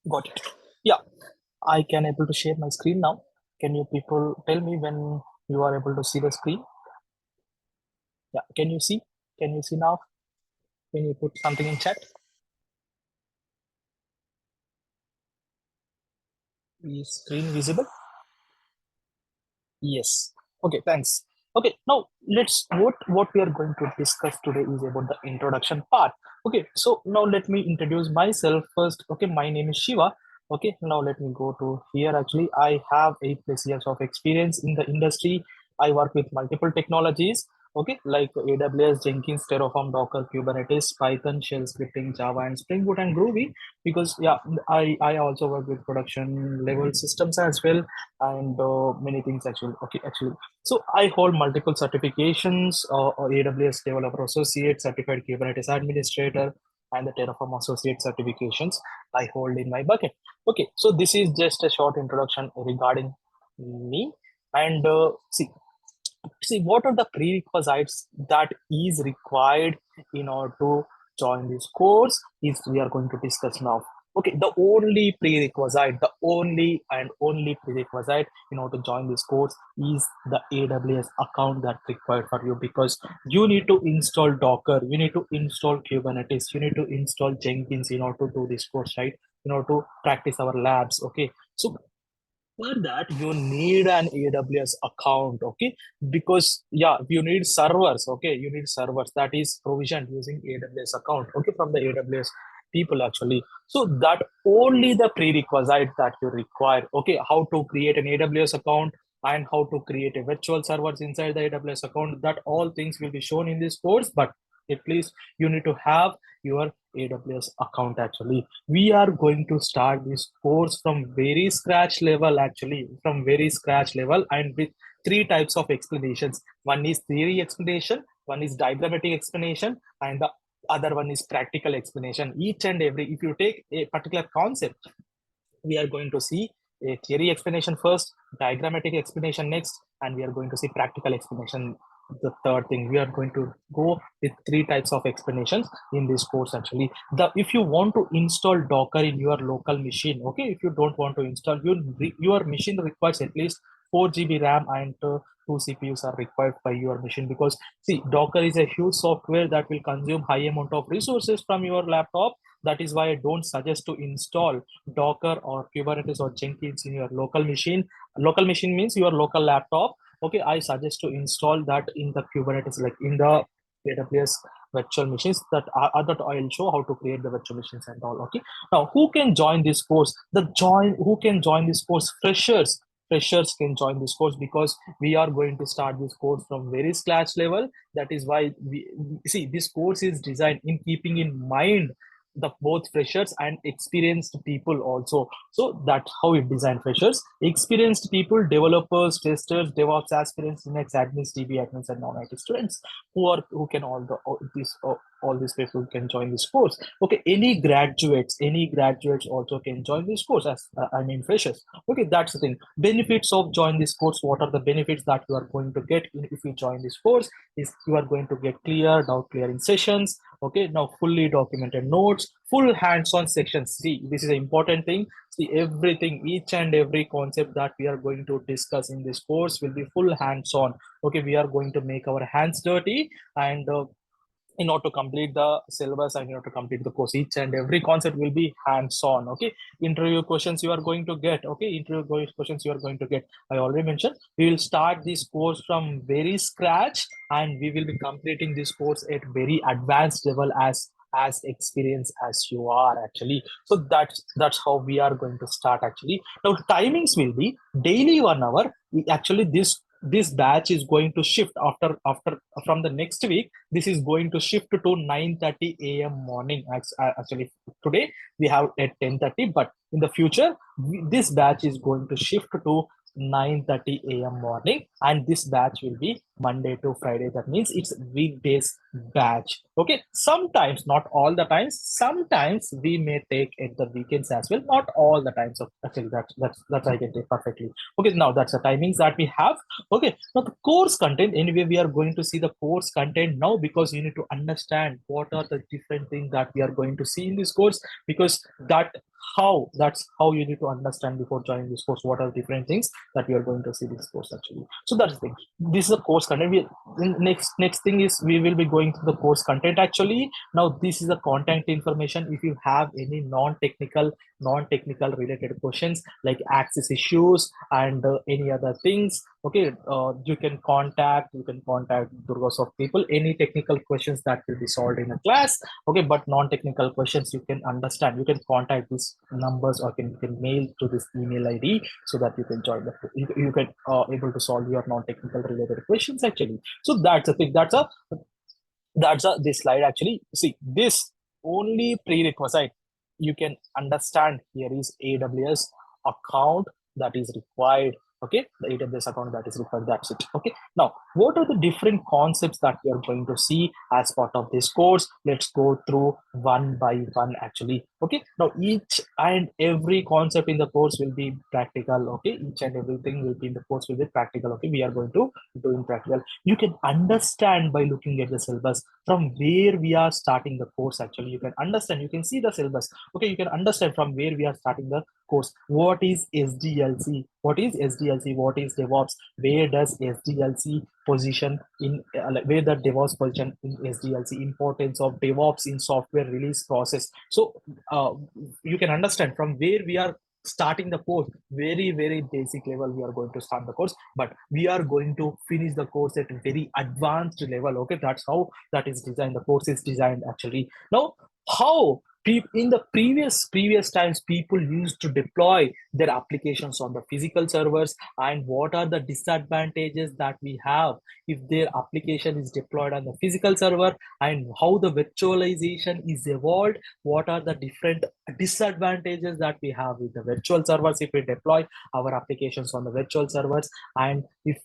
Got it. Yeah, I can able to share my screen now. Can you people tell me when you are able to see the screen? Yeah, can you see? Can you see now? Can you put something in chat? Is screen visible? Yes. Okay, thanks. Okay, now what we are going to discuss today is about the introduction part. Okay, so now let me introduce myself first. Okay, my name is Shiva. Okay, now let me go to here. Actually, I have 8+ years of experience in the industry. I work with multiple technologies. Okay, like AWS, Jenkins, Terraform, Docker, Kubernetes, Python, Shell scripting, Java, and Spring Boot and Groovy. Because yeah, I also work with production level systems as well, and many things actually. Okay, actually, so I hold multiple certifications: AWS Developer Associate, Certified Kubernetes Administrator, and the Terraform Associate certifications I hold in my bucket. Okay, so this is just a short introduction regarding me. And see what are the prerequisites that is required in order to join this course is we are going to discuss now. Okay, the only prerequisite, the only prerequisite in order to join this course is the AWS account that required for you, because you need to install Docker, you need to install Kubernetes, you need to install Jenkins in order to do this course, right? In order to practice our labs. Okay, so for that you need an AWS account. Okay, because yeah, you need servers. Okay, you need servers that is provisioned using AWS account. Okay, from the AWS people actually. So that only the prerequisite that you require. Okay, how to create an AWS account and how to create a virtual servers inside the AWS account, that all things will be shown in this course. But at least you need to have your AWS account. Actually, we are going to start this course from very scratch level, actually from very scratch level, and with three types of explanations. One is theory explanation, one is diagrammatic explanation, and the other one is practical explanation. Each and every, if you take a particular concept, we are going to see a theory explanation first, diagrammatic explanation next, and we are going to see practical explanation the third thing. We are going to go with three types of explanations in this course. Actually, the if you want to install Docker in your local machine, okay, if you don't want to install, your machine requires at least 4 GB RAM, and two CPUs are required by your machine, because see, Docker is a huge software that will consume high amount of resources from your laptop. That is why I don't suggest to install Docker or Kubernetes or Jenkins in your local machine. Local machine means your local laptop. Okay, I suggest to install that in the Kubernetes, like in the AWS virtual machines. That I'll show how to create the virtual machines and all. Okay, now who can join this course? Who can join this course? Freshers can join this course, because we are going to start this course from very scratch level. That is why we see this course is designed in keeping in mind the both freshers and experienced people also. So that's how we design freshers, experienced people, developers, testers, DevOps aspirants, Linux admins, DB admins, and non-IT students who can all these people can join this course. Okay, any graduates also can join this course, as I mean freshers. Okay, that's the thing. Benefits of join this course. What are the benefits that you are going to get if you join this course? Is you are going to get clear doubt clearing sessions. Okay, now fully documented notes, full hands-on sections. See, this is an important thing. See, everything, each and every concept that we are going to discuss in this course will be full hands-on. Okay, we are going to make our hands dirty, and in order to complete the syllabus and in order to complete the course, each and every concept will be hands-on. Okay, interview questions you are going to get. Okay, interview questions you are going to get. I already mentioned we will start this course from very scratch, and we will be completing this course at very advanced level, as experienced as you are actually. So that's how we are going to start. Actually, now timings will be daily 1 hour. Actually, this batch is going to shift after from the next week. This is going to shift to 9:30 a.m. morning. Actually, today we have at 10:30, but in the future, this batch is going to shift to 9:30 a.m. morning, and this batch will be Monday to Friday. That means it's weekdays batch. Okay, sometimes, not all the times, sometimes we may take at the weekends as well, not all the times. So actually that's I get it perfectly. Okay, now that's the timings that we have. Okay, now the course content, anyway, we are going to see the course content now, because you need to understand what are the different things that we are going to see in this course, because that's how you need to understand before joining this course, what are different things that we are going to see this course actually. So that's the thing. This is a course content. Next thing is we will be going to the course content actually. Now this is the content information. If you have any non-technical related questions like access issues and any other things, okay, you can contact DurgaSoft people. Any technical questions that will be solved in a class, okay, but non-technical questions you can understand, you can contact these numbers, or you can mail to this email ID, so that you can join you can able to solve your non-technical related questions actually. So that's a thing. That's a this slide actually. See, this only prerequisite you can understand here is AWS account that is required. Okay, the AWS account that is required. That's it. Okay, now what are the different concepts that we are going to see as part of this course? Let's go through one by one actually. Okay, now each and every concept in the course will be practical. Okay, each and everything will be in the course will be practical. Okay, we are going to do in practical. You can understand by looking at the syllabus from where we are starting the course actually. You can understand, you can see the syllabus. Okay, you can understand from where we are starting the course. What is SDLC? What is SDLC? What is DevOps? Where does SDLC position in where the DevOps position in SDLC? Importance of DevOps in software release process. So you can understand from where we are starting the course. Very basic level we are going to start the course, but we are going to finish the course at a very advanced level. Okay, that's how that is designed. The course is designed actually. Now, how in the previous times people used to deploy their applications on the physical servers, and what are the disadvantages that we have if their application is deployed on the physical server, and how the virtualization is evolved, what are the different disadvantages that we have with the virtual servers if we deploy our applications on the virtual servers, and if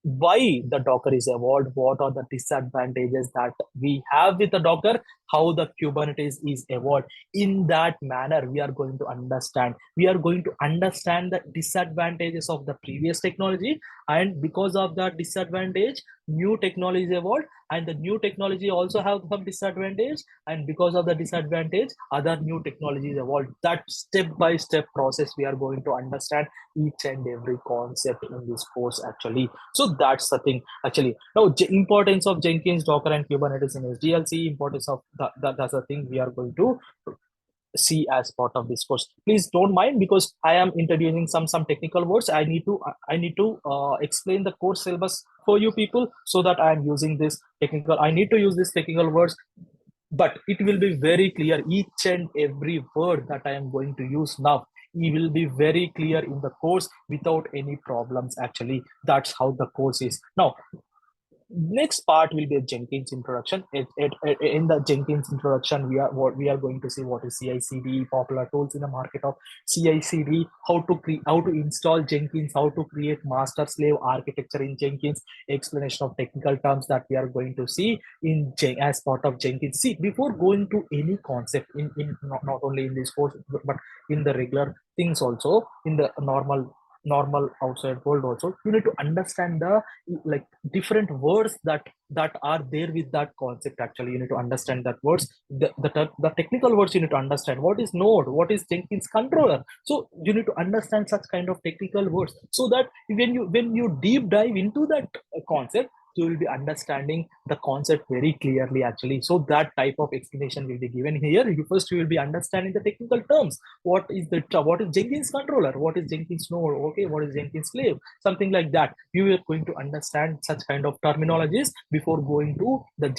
why the Docker is evolved, what are the disadvantages that we have with the Docker, how the Kubernetes is evolved. In that manner, we are going to understand. We are going to understand the disadvantages of the previous technology, and because of that disadvantage, new technology evolved, and the new technology also have some disadvantage, and because of the disadvantage, other new technologies evolved. That step-by-step process we are going to understand each and every concept in this course actually. So that's the thing actually. Now, importance of Jenkins, Docker, and Kubernetes in SDLC, importance of that's the thing we are going to see as part of this course. Please don't mind, because I am introducing some technical words. I need to explain the course syllabus for you people, so that I am using this technical. I need to use this technical words, but it will be very clear. Each and every word that I am going to use now, it will be very clear in the course without any problems actually. That's how the course is. Now, next part will be a Jenkins introduction. In the Jenkins introduction, we are going to see what is CI/CD, popular tools in the market of CI/CD, how to install Jenkins, how to create master slave architecture in Jenkins, explanation of technical terms that we are going to see in as part of Jenkins. See, before going to any concept in not only in this course, but in the regular things also, in the normal outside world also, you need to understand the like different words that are there with that concept actually. You need to understand that words, the technical words. You need to understand what is node, what is Jenkins controller. So you need to understand such kind of technical words, so that when you deep dive into that concept, you will be understanding the concept very clearly actually. So that type of explanation will be given here. You will be understanding the technical terms. What is Jenkins controller, what is Jenkins node, okay, what is Jenkins slave, something like that. You are going to understand such kind of terminologies before going to the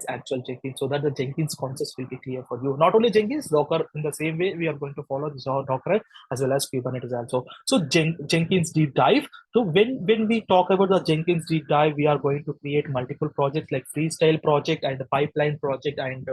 actual Jenkins, so that the Jenkins concepts will be clear for you. Not only Jenkins, Docker, in the same way we are going to follow this Docker as well as Kubernetes also. So Jenkins deep dive. So when we talk about the Jenkins deep dive, we are going to create multiple projects like freestyle project and the pipeline project and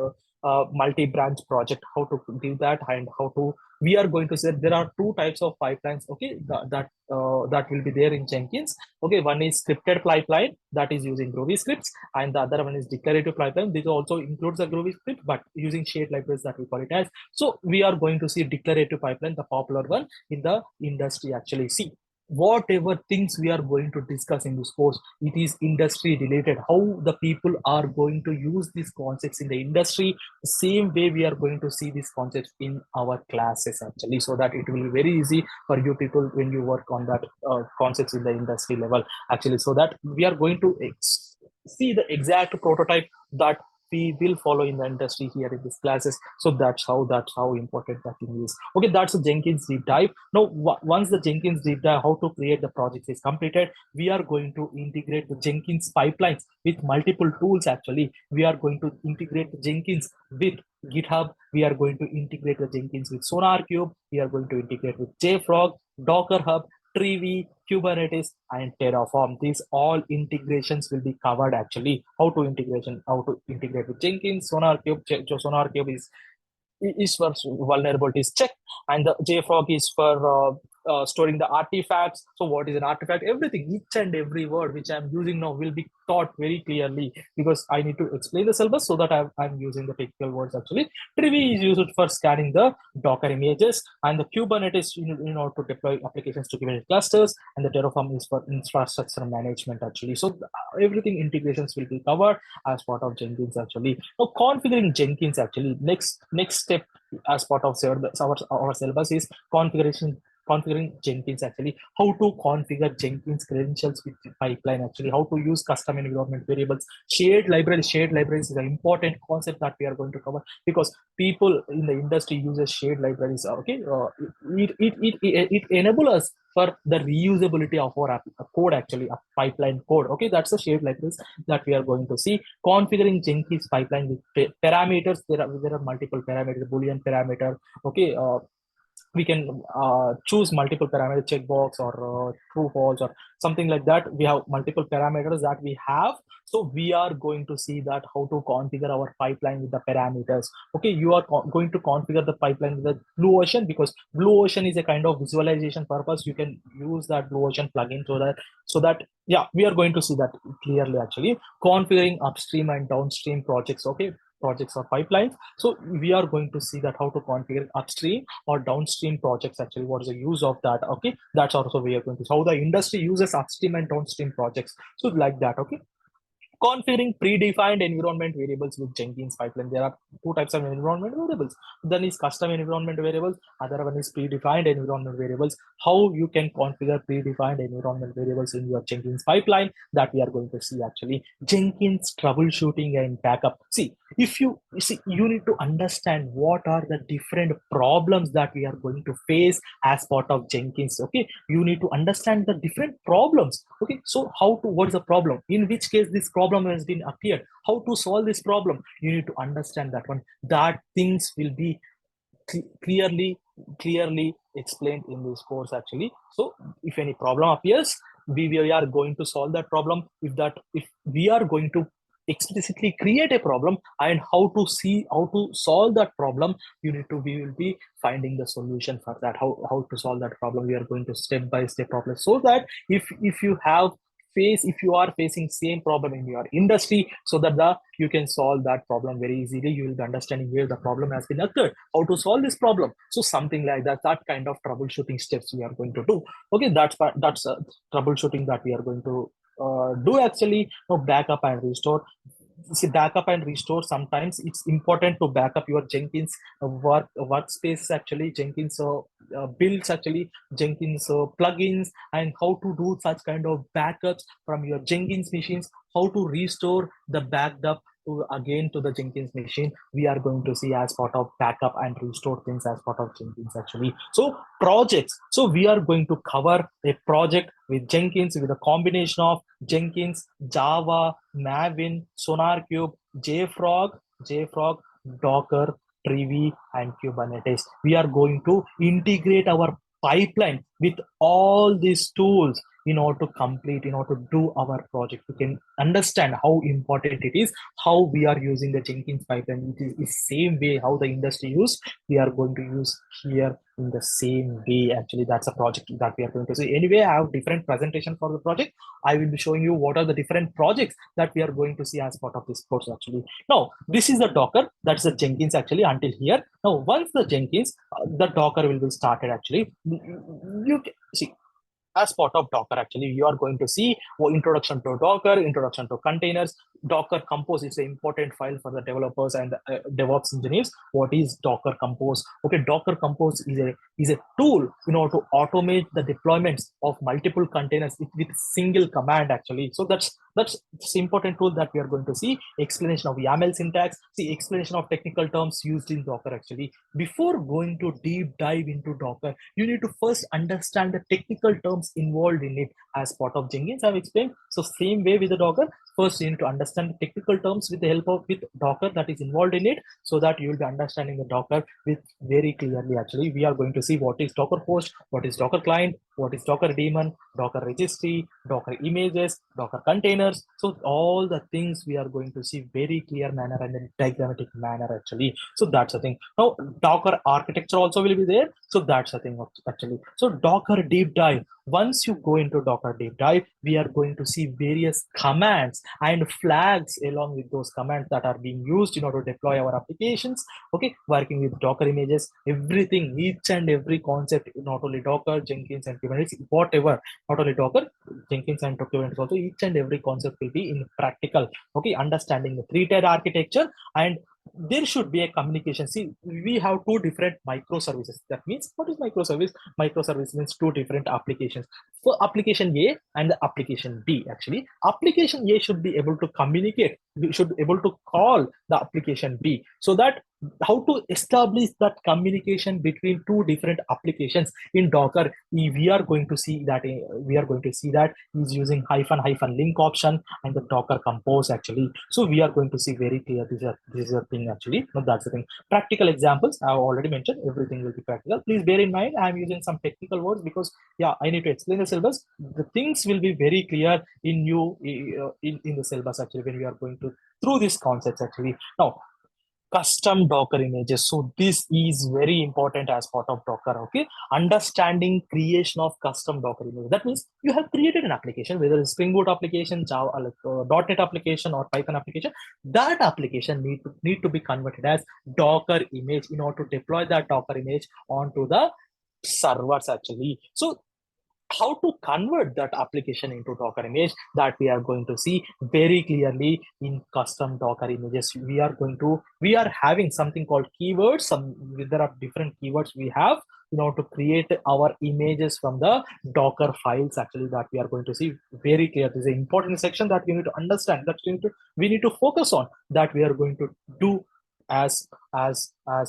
multi-branch project. How to do that, and how to we are going to say there are two types of pipelines, okay, that will be there in Jenkins. Okay, one is scripted pipeline that is using Groovy scripts, and the other one is declarative pipeline. This also includes the Groovy script, but using shared libraries that we call it as. So we are going to see declarative pipeline, the popular one in the industry actually. See, whatever things we are going to discuss in this course, it is industry related, how the people are going to use these concepts in the industry, the same way we are going to see these concepts in our classes actually, so that it will be very easy for you people when you work on that concepts in the industry level actually, so that we are going to see the exact prototype that we will follow in the industry here in these classes. So that's how important that thing is. Okay, that's a Jenkins deep dive. Now once the Jenkins deep dive, how to create the project is completed, we are going to integrate the Jenkins pipelines with multiple tools actually. We are going to integrate the Jenkins with GitHub, we are going to integrate the Jenkins with SonarQube, we are going to integrate with JFrog, Docker Hub, Tree, Kubernetes, and Terraform. These all integrations will be covered actually. How to integrate with Jenkins, SonarQube. SonarQube is for vulnerabilities check, and the JFrog is for storing the artifacts. So what is an artifact? Everything, each and every word which I'm using now will be taught very clearly, because I need to explain the syllabus, so that I'm using the technical words actually. Tree is used for scanning the Docker images, and the Kubernetes in order to deploy applications to Kubernetes clusters, and the Terraform is for infrastructure management actually. So everything integrations will be covered as part of Jenkins actually. Now configuring Jenkins actually, next step as part of our syllabus is configuring Jenkins actually. How to configure Jenkins credentials with the pipeline actually, how to use custom environment variables, shared libraries is an important concept that we are going to cover, because people in the industry uses shared libraries. Okay, it enables us for the reusability of our code actually, a pipeline code. Okay, that's the shared libraries that we are going to see. Configuring Jenkins pipeline with parameters, there are multiple parameters, Boolean parameter. Okay, we can choose multiple parameter checkbox or true false or something like that. We have multiple parameters that we have. So we are going to see that how to configure our pipeline with the parameters. Okay, you are going to configure the pipeline with the Blue Ocean, because Blue Ocean is a kind of visualization purpose. You can use that Blue Ocean plugin so that yeah, we are going to see that clearly actually. Configuring upstream and downstream projects. Okay, projects or pipelines. So we are going to see that how to configure upstream or downstream projects actually. What is the use of that? Okay, that's also we are going to see how the industry uses upstream and downstream projects. So like that. Okay, configuring predefined environment variables with Jenkins pipeline. There are two types of environment variables. Then is custom environment variables. Other one is predefined environment variables. How you can configure predefined environment variables in your Jenkins pipeline, that we are going to see actually. Jenkins troubleshooting and backup. See, if you see, you need to understand what are the different problems that we are going to face as part of Jenkins. Okay, you need to understand the different problems. Okay, so what is the problem, in which case this problem has been appeared, how to solve this problem, you need to understand that one. That things will be clearly explained in this course actually. So if any problem appears, we are going to solve that problem. If we are going to explicitly create a problem and how to solve that problem, we will be finding the solution for that, how to solve that problem. We are going to step by step problem, so that if you are facing same problem in your industry, so that you can solve that problem very easily. You will be understanding where the problem has been occurred, how to solve this problem. So something like that kind of troubleshooting steps we are going to do. Okay, that's troubleshooting that we are going to do actually. Now backup and restore. See, backup and restore, sometimes it's important to back up your Jenkins workspace actually, Jenkins builds actually, Jenkins plugins, and how to do such kind of backups from your Jenkins machines, how to restore the backed up again to the Jenkins machine. We are going to see as part of backup and restore things as part of Jenkins actually. So projects, so we are going to cover a project with Jenkins with a combination of Jenkins, Java, Naveen, SonarQube, JFrog, Docker, Tree, and Kubernetes. We are going to integrate our pipeline with all these tools in order to complete, in order to do our project. We can understand how important it is, how we are using the Jenkins pipeline. It is the same way how the industry use, we are going to use here in the same way. Actually, that's a project that we are going to see. Anyway, I have different presentation for the project. I will be showing you what are the different projects that we are going to see as part of this course. Actually, now this is the Docker, that's the Jenkins actually until here. Now once the Jenkins, the Docker will be started. Actually, you can see as part of Docker, actually, you are going to see introduction to Docker, introduction to containers. Docker Compose is an important file for the developers and the, DevOps engineers. What is Docker Compose? Okay, Docker Compose is a tool in order to automate the deployments of multiple containers with single command. Actually, so that's important tool that we are going to see. Explanation of YAML syntax, see explanation of technical terms used in Docker. Actually, before going to deep dive into Docker, you need to first understand the technical terms involved in it as part of Jenkins. I've explained. So same way with the Docker, first you need to understand the technical terms with the help of with Docker that is involved in it, so that you will be understanding the Docker with very clearly. Actually, we are going to see what is Docker host, what is Docker client, what is Docker daemon, Docker registry, Docker images, Docker containers. So all the things we are going to see very clear manner and in diagrammatic manner. Actually, so that's the thing. Now Docker architecture also will be there. So that's the thing actually. So Docker deep dive. Once you go into Docker deep dive, we are going to see various commands and flags along with those commands that are being used in order to deploy our applications. Okay, working with Docker images, everything, each and every concept, not only Docker, Jenkins, and Kubernetes, whatever, not only Docker, Jenkins, and Kubernetes, also each and every concept will be in practical. Okay, understanding the three-tier architecture, and there should be a communication. See, we have two different microservices. That means, what is microservice? Microservice means two different applications. For application A and the application B. Actually, application A should be able to communicate. We should be able to call the application B, so that how to establish that communication between two different applications in Docker. We are going to see that is using hyphen link option and the Docker Compose. Actually, so we are going to see very clear. This is a thing. Actually, no, that's the thing. Practical examples I have already mentioned. Everything will be practical. Please bear in mind I am using some technical words because I need to explain the syllabus. The things will be very clear in the syllabus. Actually, when we are going to through these concepts. Actually, now custom Docker images. So this is very important as part of Docker. Okay, understanding creation of custom Docker images. That means you have created an application, whether it's Spring Boot application, Java, .NET application, or Python application. That application need to be converted as Docker image in order to deploy that Docker image onto the servers. Actually, so how to convert that application into Docker image, that we are going to see very clearly in custom Docker images. We are having something called keywords. There are different keywords we have in order to create our images from the Docker files. Actually, that we are going to see very clear. This is an important section that we need to understand, that we need to focus on, that we are going to do as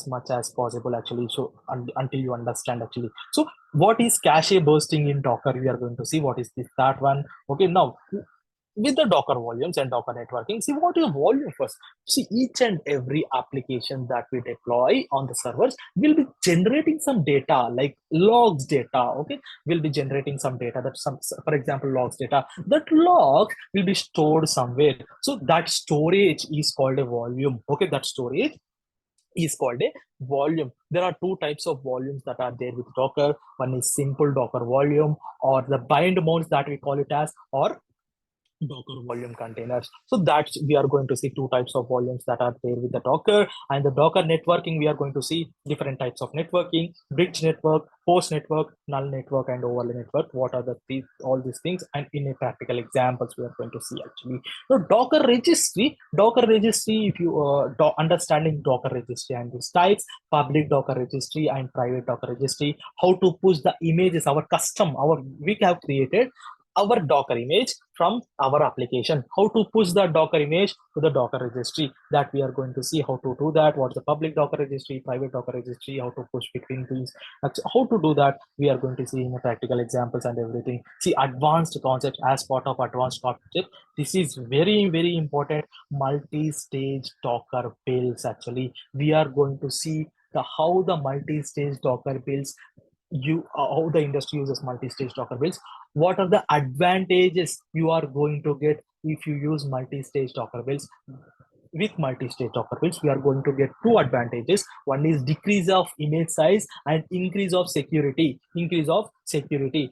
much as possible. Actually, so until you understand. Actually, so what is cache bursting in Docker? We are going to see what is that one. Okay, now with the Docker volumes and Docker networking, see what is volume first. See, each and every application that we deploy on the servers will be generating some data, like logs data. Okay, will be generating some data. That for example, logs data. That log will be stored somewhere. So that storage is called a volume. Okay, that storage is called a volume. There are two types of volumes that are there with Docker. One is simple Docker volume, or the bind modes that we call it as, or Docker volume containers. So that's, we are going to see two types of volumes that are there with the Docker. And the Docker networking, we are going to see different types of networking: bridge network, host network, null network, and overlay network. What are all these things? And in a practical examples, we are going to see. Actually, so Docker registry, if you understanding Docker registry and its types: public Docker registry and private Docker registry. How to push the images, we have created our Docker image from our application. How to push the Docker image to the Docker registry, that we are going to see how to do that. What's the public Docker registry, private Docker registry, how to push between these. How to do that, we are going to see in the practical examples and everything. See, advanced concepts as part of advanced concept. This is very, very important. Multi-stage Docker builds. Actually, we are going to see how the multi-stage Docker builds how the industry uses multi-stage Docker builds. What are the advantages you are going to get if you use multi-stage Docker builds? With multi-stage Docker builds, we are going to get two advantages. One is decrease of image size and increase of security.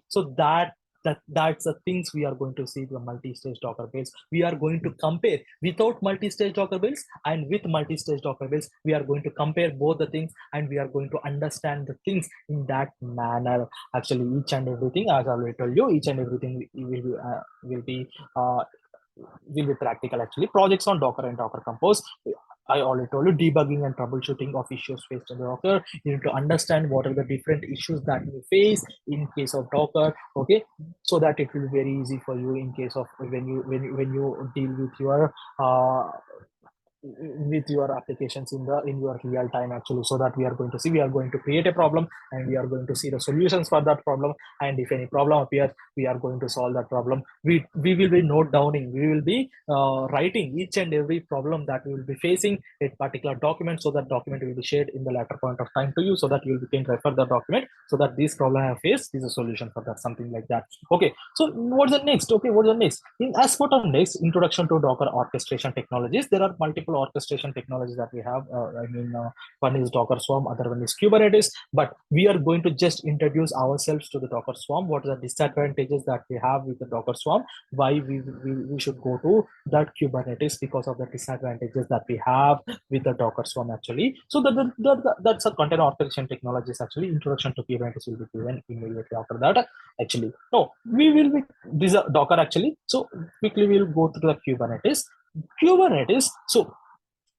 So that's the things we are going to see the multi-stage Docker builds. We are going to compare without multi-stage Docker builds and with multi-stage Docker builds. We are going to compare both the things, and we are going to understand the things in that manner. Actually, each and everything, as I already told you, each and everything will be practical. Actually, projects on Docker and Docker Compose, I already told you, debugging and troubleshooting of issues faced in Docker. You need to understand what are the different issues that you face in case of Docker, okay, so that it will be very easy for you in case of when you deal with your applications in your real time. Actually, so that we are going to create a problem, and we are going to see the solutions for that problem, and if any problem appears, we are going to solve that problem. We will be note downing, we will be writing each and every problem that we will be facing a particular document, so that document will be shared in the latter point of time to you, so that you can refer the document, so that this problem I have faced is a solution for that, something like that. Okay, so what's the next? As for the next, introduction to Docker orchestration technologies. There are multiple orchestration technologies that we have. One is Docker Swarm, other one is Kubernetes, but we are going to just introduce ourselves to the Docker Swarm. What are the disadvantages that we have with the Docker Swarm? Why we should go to that Kubernetes, because of the disadvantages that we have with the Docker Swarm, actually. So that's a container orchestration technologies. Actually, introduction to Kubernetes will be given immediately after that. Actually, no, we will be this is Docker, actually. So quickly we'll go through the Kubernetes. So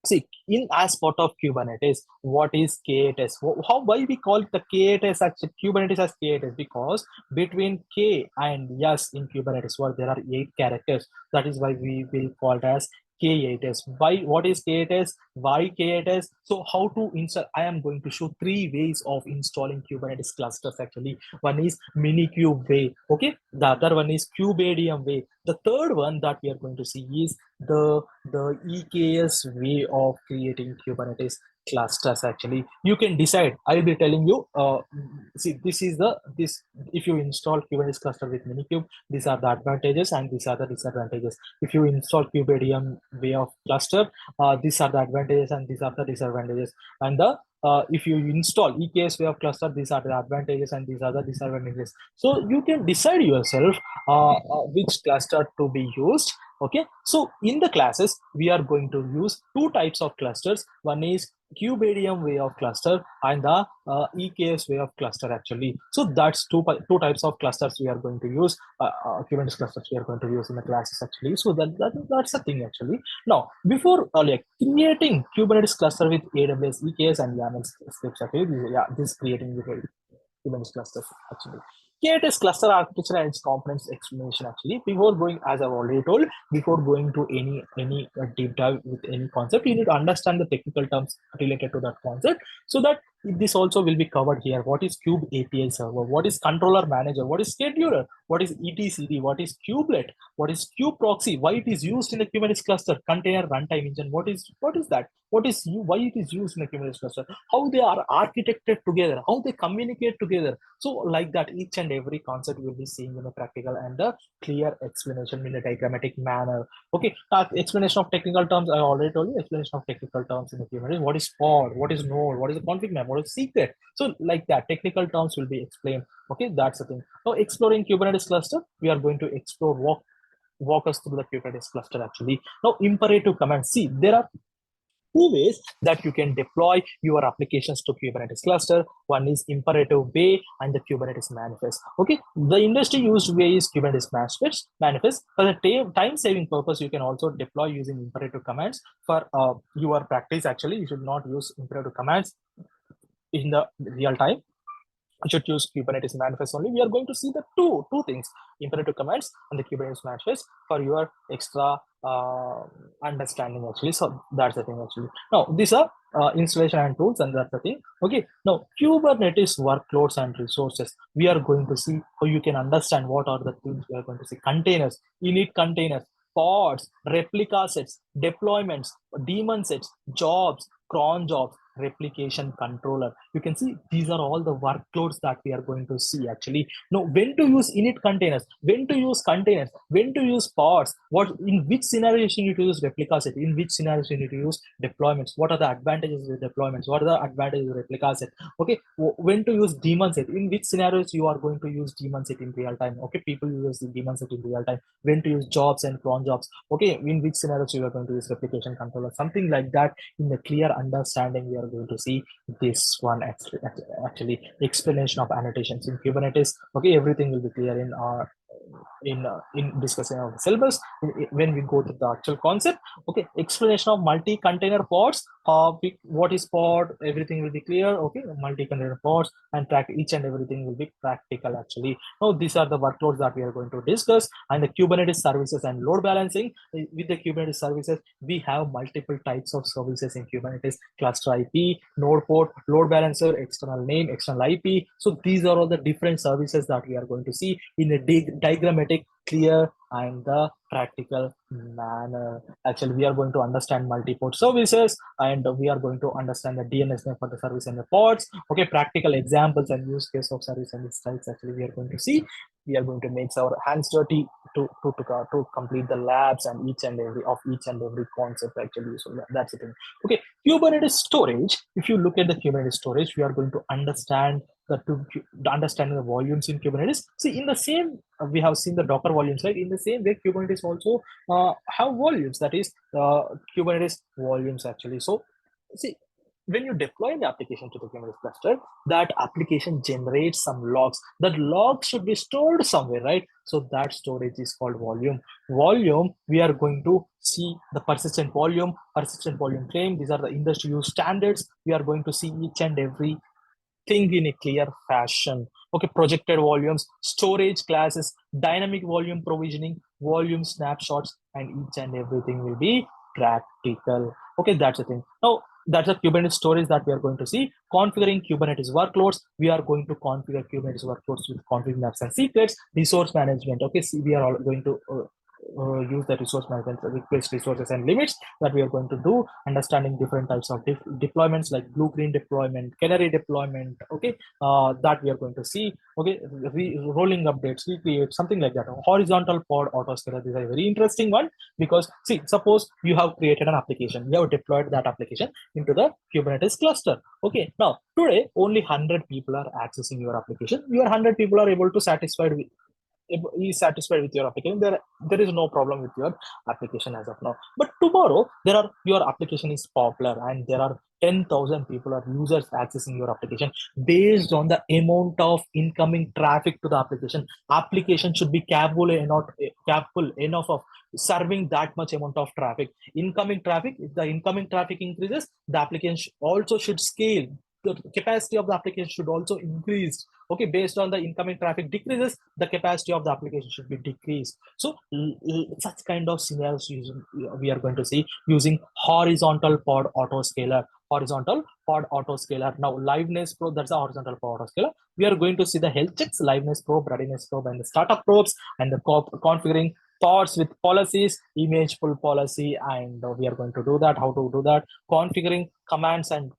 see, in as part of Kubernetes, what is K8s? Why we call the K8s, actually Kubernetes as K8s? Because between K and S in Kubernetes, there are 8 characters. That is why we will call it as K8s. Why? What is K8s? Why K8s? So how to install? I am going to show 3 ways of installing Kubernetes clusters. Actually, one is Minikube way. Okay, the other one is Kubedium way. The third one that we are going to see is the EKS way of creating Kubernetes clusters. Actually, you can decide. I'll be telling you. See, this if you install Kubernetes cluster with Minikube, these are the advantages and these are the disadvantages. If you install Kubedium way of cluster, these are the advantages and these are the disadvantages. And if you install EKS way of cluster, these are the advantages and these are the disadvantages. So you can decide yourself which cluster to be used. Okay, so in the classes, we are going to use 2 types of clusters. One is Kubedium way of cluster and the EKS way of cluster, actually. So that's two types of clusters we are going to use, Kubernetes clusters we are going to use in the classes, actually. So that's the thing, actually. Now, before creating Kubernetes cluster with AWS EKS and YAML scripts, okay, this creating the Kubernetes clusters, actually. K8s cluster architecture and its components explanation, actually. Before going, as I've already told, before going to any deep dive with any concept, you need to understand the technical terms related to that concept, so that this also will be covered here. What is Kube API server? What is controller manager? What is scheduler? What is etcd? What is kubelet? What is kube proxy? Why it is used in the Kubernetes cluster? Container runtime engine. What is that? Why it is used in the Kubernetes cluster? How they are architected together? How they communicate together? So like that, each and every concept will be seeing in a practical and the clear explanation in a diagrammatic manner. Okay, explanation of technical terms. I already told you explanation of technical terms in the Kubernetes. What is pod? What is node? What is the config map? What is secret? So like that, technical terms will be explained. Okay, that's the thing. Now, exploring Kubernetes cluster, we are going to explore walk us through the Kubernetes cluster, actually. Now, imperative commands. See, there are 2 ways that you can deploy your applications to Kubernetes cluster. One is imperative way and the Kubernetes manifest. Okay, the industry used way is Kubernetes manifest. For the time saving purpose, you can also deploy using imperative commands. For your practice, actually, you should not use imperative commands in the real time. You should use Kubernetes manifest only. We are going to see the two things, imperative commands and the Kubernetes manifest, for your extra understanding, actually. So that's the thing, actually. Now, these are installation and tools, and that's the thing. Okay, now Kubernetes workloads and resources. We are going to see how you can understand what are the things we are going to see. Containers, init containers, pods, replica sets, deployments, daemon sets, jobs, cron jobs, replication controller. You can see these are all the workloads that we are going to see actually. Now, when to use init containers, when to use containers, when to use pods, what in which scenarios you need to use replica set, in which scenarios you need to use deployments, what are the advantages of deployments, what are the advantages of replica set, okay, when to use daemon set, in which scenarios you are going to use daemon set in real time, okay, people use the daemon set in real time, when to use jobs and cron jobs, okay, in which scenarios you are going to use replication controller, something like that. In a clear understanding, we are going to see this one actually explanation of annotations in Kubernetes. Okay, everything will be clear in our in discussing our syllabus when we go to the actual concept. Okay, explanation of multi-container pods, what is pod, everything will be clear. Okay, multi-container pods and track each and everything will be practical actually. Now these are the workloads that we are going to discuss, and the Kubernetes services and load balancing. With the Kubernetes services, we have multiple types of services in Kubernetes: cluster IP, node port, load balancer, external name, external IP. So these are all the different services that we are going to see in a diagrammatic, clear, and the practical manner. Actually, we are going to understand multi-port services, and we are going to understand the DNS name for the service and the pods. Okay, practical examples and use case of service and its types. Actually, we are going to see. We are going to make our hands dirty to complete the labs and each and every concept actually. So that's the thing. Okay, Kubernetes storage. If you look at the Kubernetes storage, we are going to understand the understanding the volumes in Kubernetes. See, in the same, we have seen the Docker volumes, right? In the same way, Kubernetes also have volumes. That is Kubernetes volumes actually. So, see, when you deploy the application to the Kubernetes cluster, that application generates some logs. That logs should be stored somewhere, right? So that storage is called volume. Volume, we are going to see the persistent volume claim. These are the industry use standards. We are going to see each and every thing in a clear fashion. Okay, projected volumes, storage classes, dynamic volume provisioning, volume snapshots, and each and everything will be practical. Okay, that's the thing. Now, that's a Kubernetes storage that we are going to see. Configuring Kubernetes workloads. We are going to configure Kubernetes workloads with config maps and secrets. Resource management. Okay, see, we are all going to use the resource management, request resources and limits that we are going to do. Understanding different types of deployments like blue-green deployment, canary deployment. Okay, that we are going to see. Okay, rolling updates, recreate, something like that. Horizontal pod autoscaler. This is a very interesting one because see, suppose you have created an application, you have deployed that application into the Kubernetes cluster. Okay, now today only 100 people are accessing your application. Your 100 people are able to is satisfied with your application. There is no problem with your application as of now. But tomorrow, your application is popular and there are 10,000 people or users accessing your application. Based on the amount of incoming traffic to the application, application should be capable enough of serving that much amount of traffic. Incoming traffic, if the incoming traffic increases, the application also should scale. The capacity of the application should also increase. Okay, based on the incoming traffic decreases, the capacity of the application should be decreased. So such kind of scenarios we are going to see using horizontal pod autoscaler. Now, liveness probe, that's a horizontal pod autoscaler. We are going to see the health checks, liveness probe, readiness probe, and the startup probes, and the configuring pods with policies, image pull policy, and we are going to do that. How to do that? Configuring commands and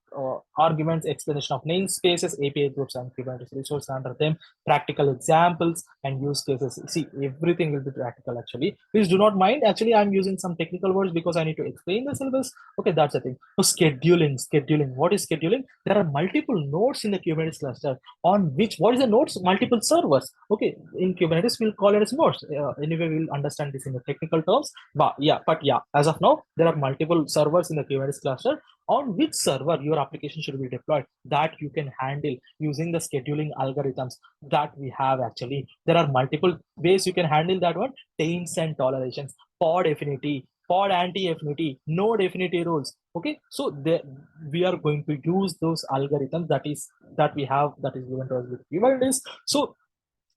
arguments, explanation of namespaces, API groups, and Kubernetes resources under them, practical examples and use cases. See, everything will be practical actually. Please do not mind. Actually, I'm using some technical words because I need to explain the syllabus. Okay, that's the thing. So scheduling. What is scheduling? There are multiple nodes in the Kubernetes cluster on which, what is the nodes? Multiple servers. Okay, in Kubernetes, we'll call it as nodes. Anyway, we'll understand this in the technical terms. But yeah, as of now, there are multiple servers in the Kubernetes cluster. On which server your application should be deployed, that you can handle using the scheduling algorithms that we have actually. There are multiple ways you can handle that one. Taints and tolerations, pod affinity, pod anti-affinity, node affinity rules. Okay, so we are going to use those algorithms that is given to us with Kubernetes. So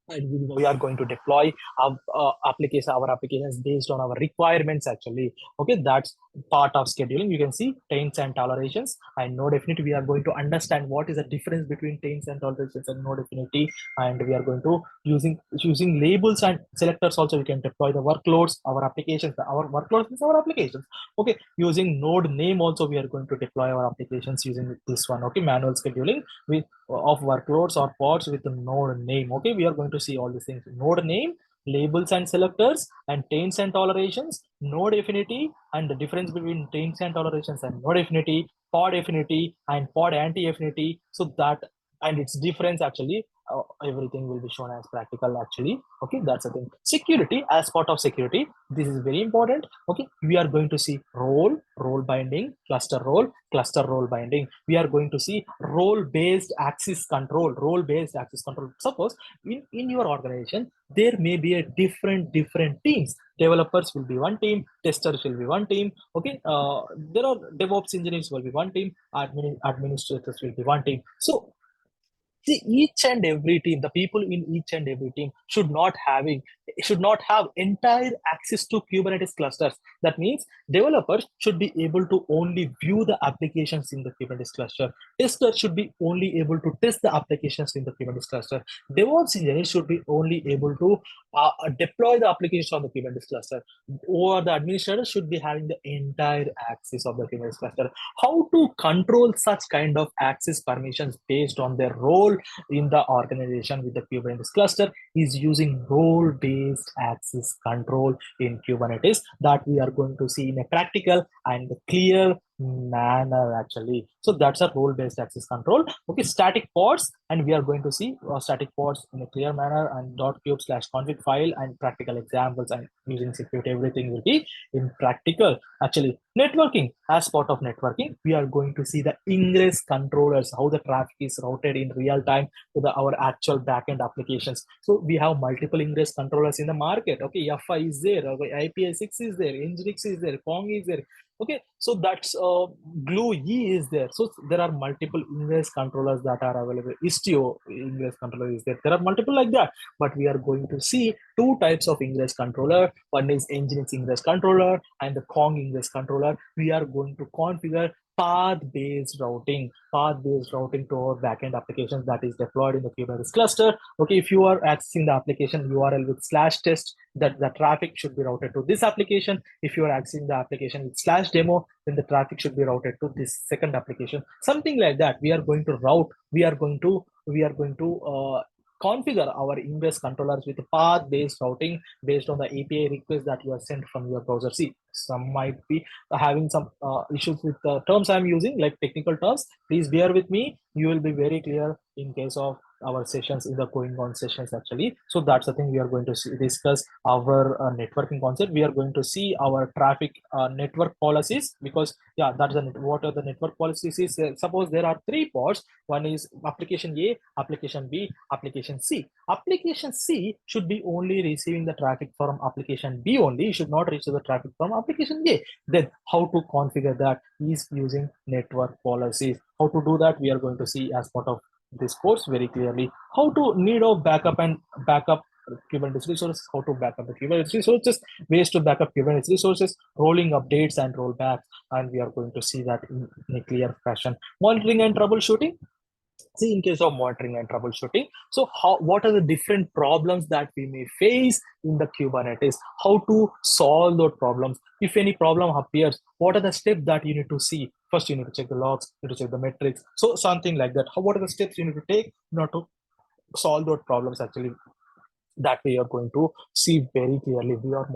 we are going to deploy our applications based on our requirements actually. Okay, that's part of scheduling, you can see taints and tolerations. And node affinity, we are going to understand what is the difference between taints and tolerations and node affinity. And we are going to using labels and selectors also, we can deploy the workloads, our applications, our workloads is our applications. Okay, using node name also, we are going to deploy our applications using this one. Okay, manual scheduling with of workloads or pods with the node name. Okay, we are going to see all these things: node name, labels and selectors, and taints and tolerations, node affinity, and the difference between taints and tolerations and node affinity, pod affinity, and pod anti-affinity. So that, and its difference actually, everything will be shown as practical actually. Okay, that's the thing. Security, as part of security, this is very important. Okay, we are going to see role binding, cluster role binding. We are going to see role based access control. Suppose in your organization there may be a different teams. Developers will be one team, testers will be one team. Okay, there are DevOps engineers will be one team, administrators will be one team. So see, each and every team, the people in each and every team should not have entire access to Kubernetes clusters. That means developers should be able to only view the applications in the Kubernetes cluster. Testers should be only able to test the applications in the Kubernetes cluster. DevOps engineers should be only able to deploy the applications on the Kubernetes cluster. Or the administrators should be having the entire access of the Kubernetes cluster. How to control such kind of access permissions based on their role in the organization with the Kubernetes cluster is using role-based access control in Kubernetes, that we are going to see in a practical and clear manner actually. So that's a role-based access control. Okay, static pods, and we are going to see static pods in a clear manner, and .cube/config file and practical examples, and using security, everything will be in practical actually. Networking, as part of networking, we are going to see the ingress controllers, how the traffic is routed in real time to our actual backend applications. So we have multiple ingress controllers in the market. Okay, FI is there, okay, IPS6 is there, Nginx is there, Kong is there. Okay, so that's Glue E is there. So there are multiple ingress controllers that are available. Istio ingress controller is there. There are multiple like that, but we are going to see two types of ingress controller. One is Nginx ingress controller and the Kong ingress controller. We are going to configure path-based routing to our backend applications that is deployed in the Kubernetes cluster. Okay, if you are accessing the application URL with /test, that the traffic should be routed to this application. If you are accessing the application with /demo, then the traffic should be routed to this second application. Something like that. We are going to route. We are going to configure our ingress controllers with path-based routing based on the API request that you are sent from your browser. See, some might be having some issues with the terms I'm using, like technical terms. Please bear with me. You will be very clear in case of our sessions, in the going on sessions actually. So that's the thing, we are going to discuss our networking concept. We are going to see our traffic network policies, because yeah, that's what are the network policies is. Suppose there are three pods. One is application A, application B, application C. Application C should be only receiving the traffic from application B only. It should not receive the traffic from application A. Then how to configure that is using network policies. How to do that, we are going to see as part of this course very clearly. How to need of backup Kubernetes resources, how to backup the Kubernetes resources, ways to backup Kubernetes resources, rolling updates and rollbacks, and we are going to see that in a clear fashion. Monitoring and troubleshooting. See, in case of monitoring and troubleshooting, so what are the different problems that we may face in the Kubernetes? How to solve those problems? If any problem appears, what are the steps that you need to see? First, you need to check the logs, you need to check the metrics. So something like that. What are the steps you need to take in order to solve those problems actually? That we are going to see very clearly. We are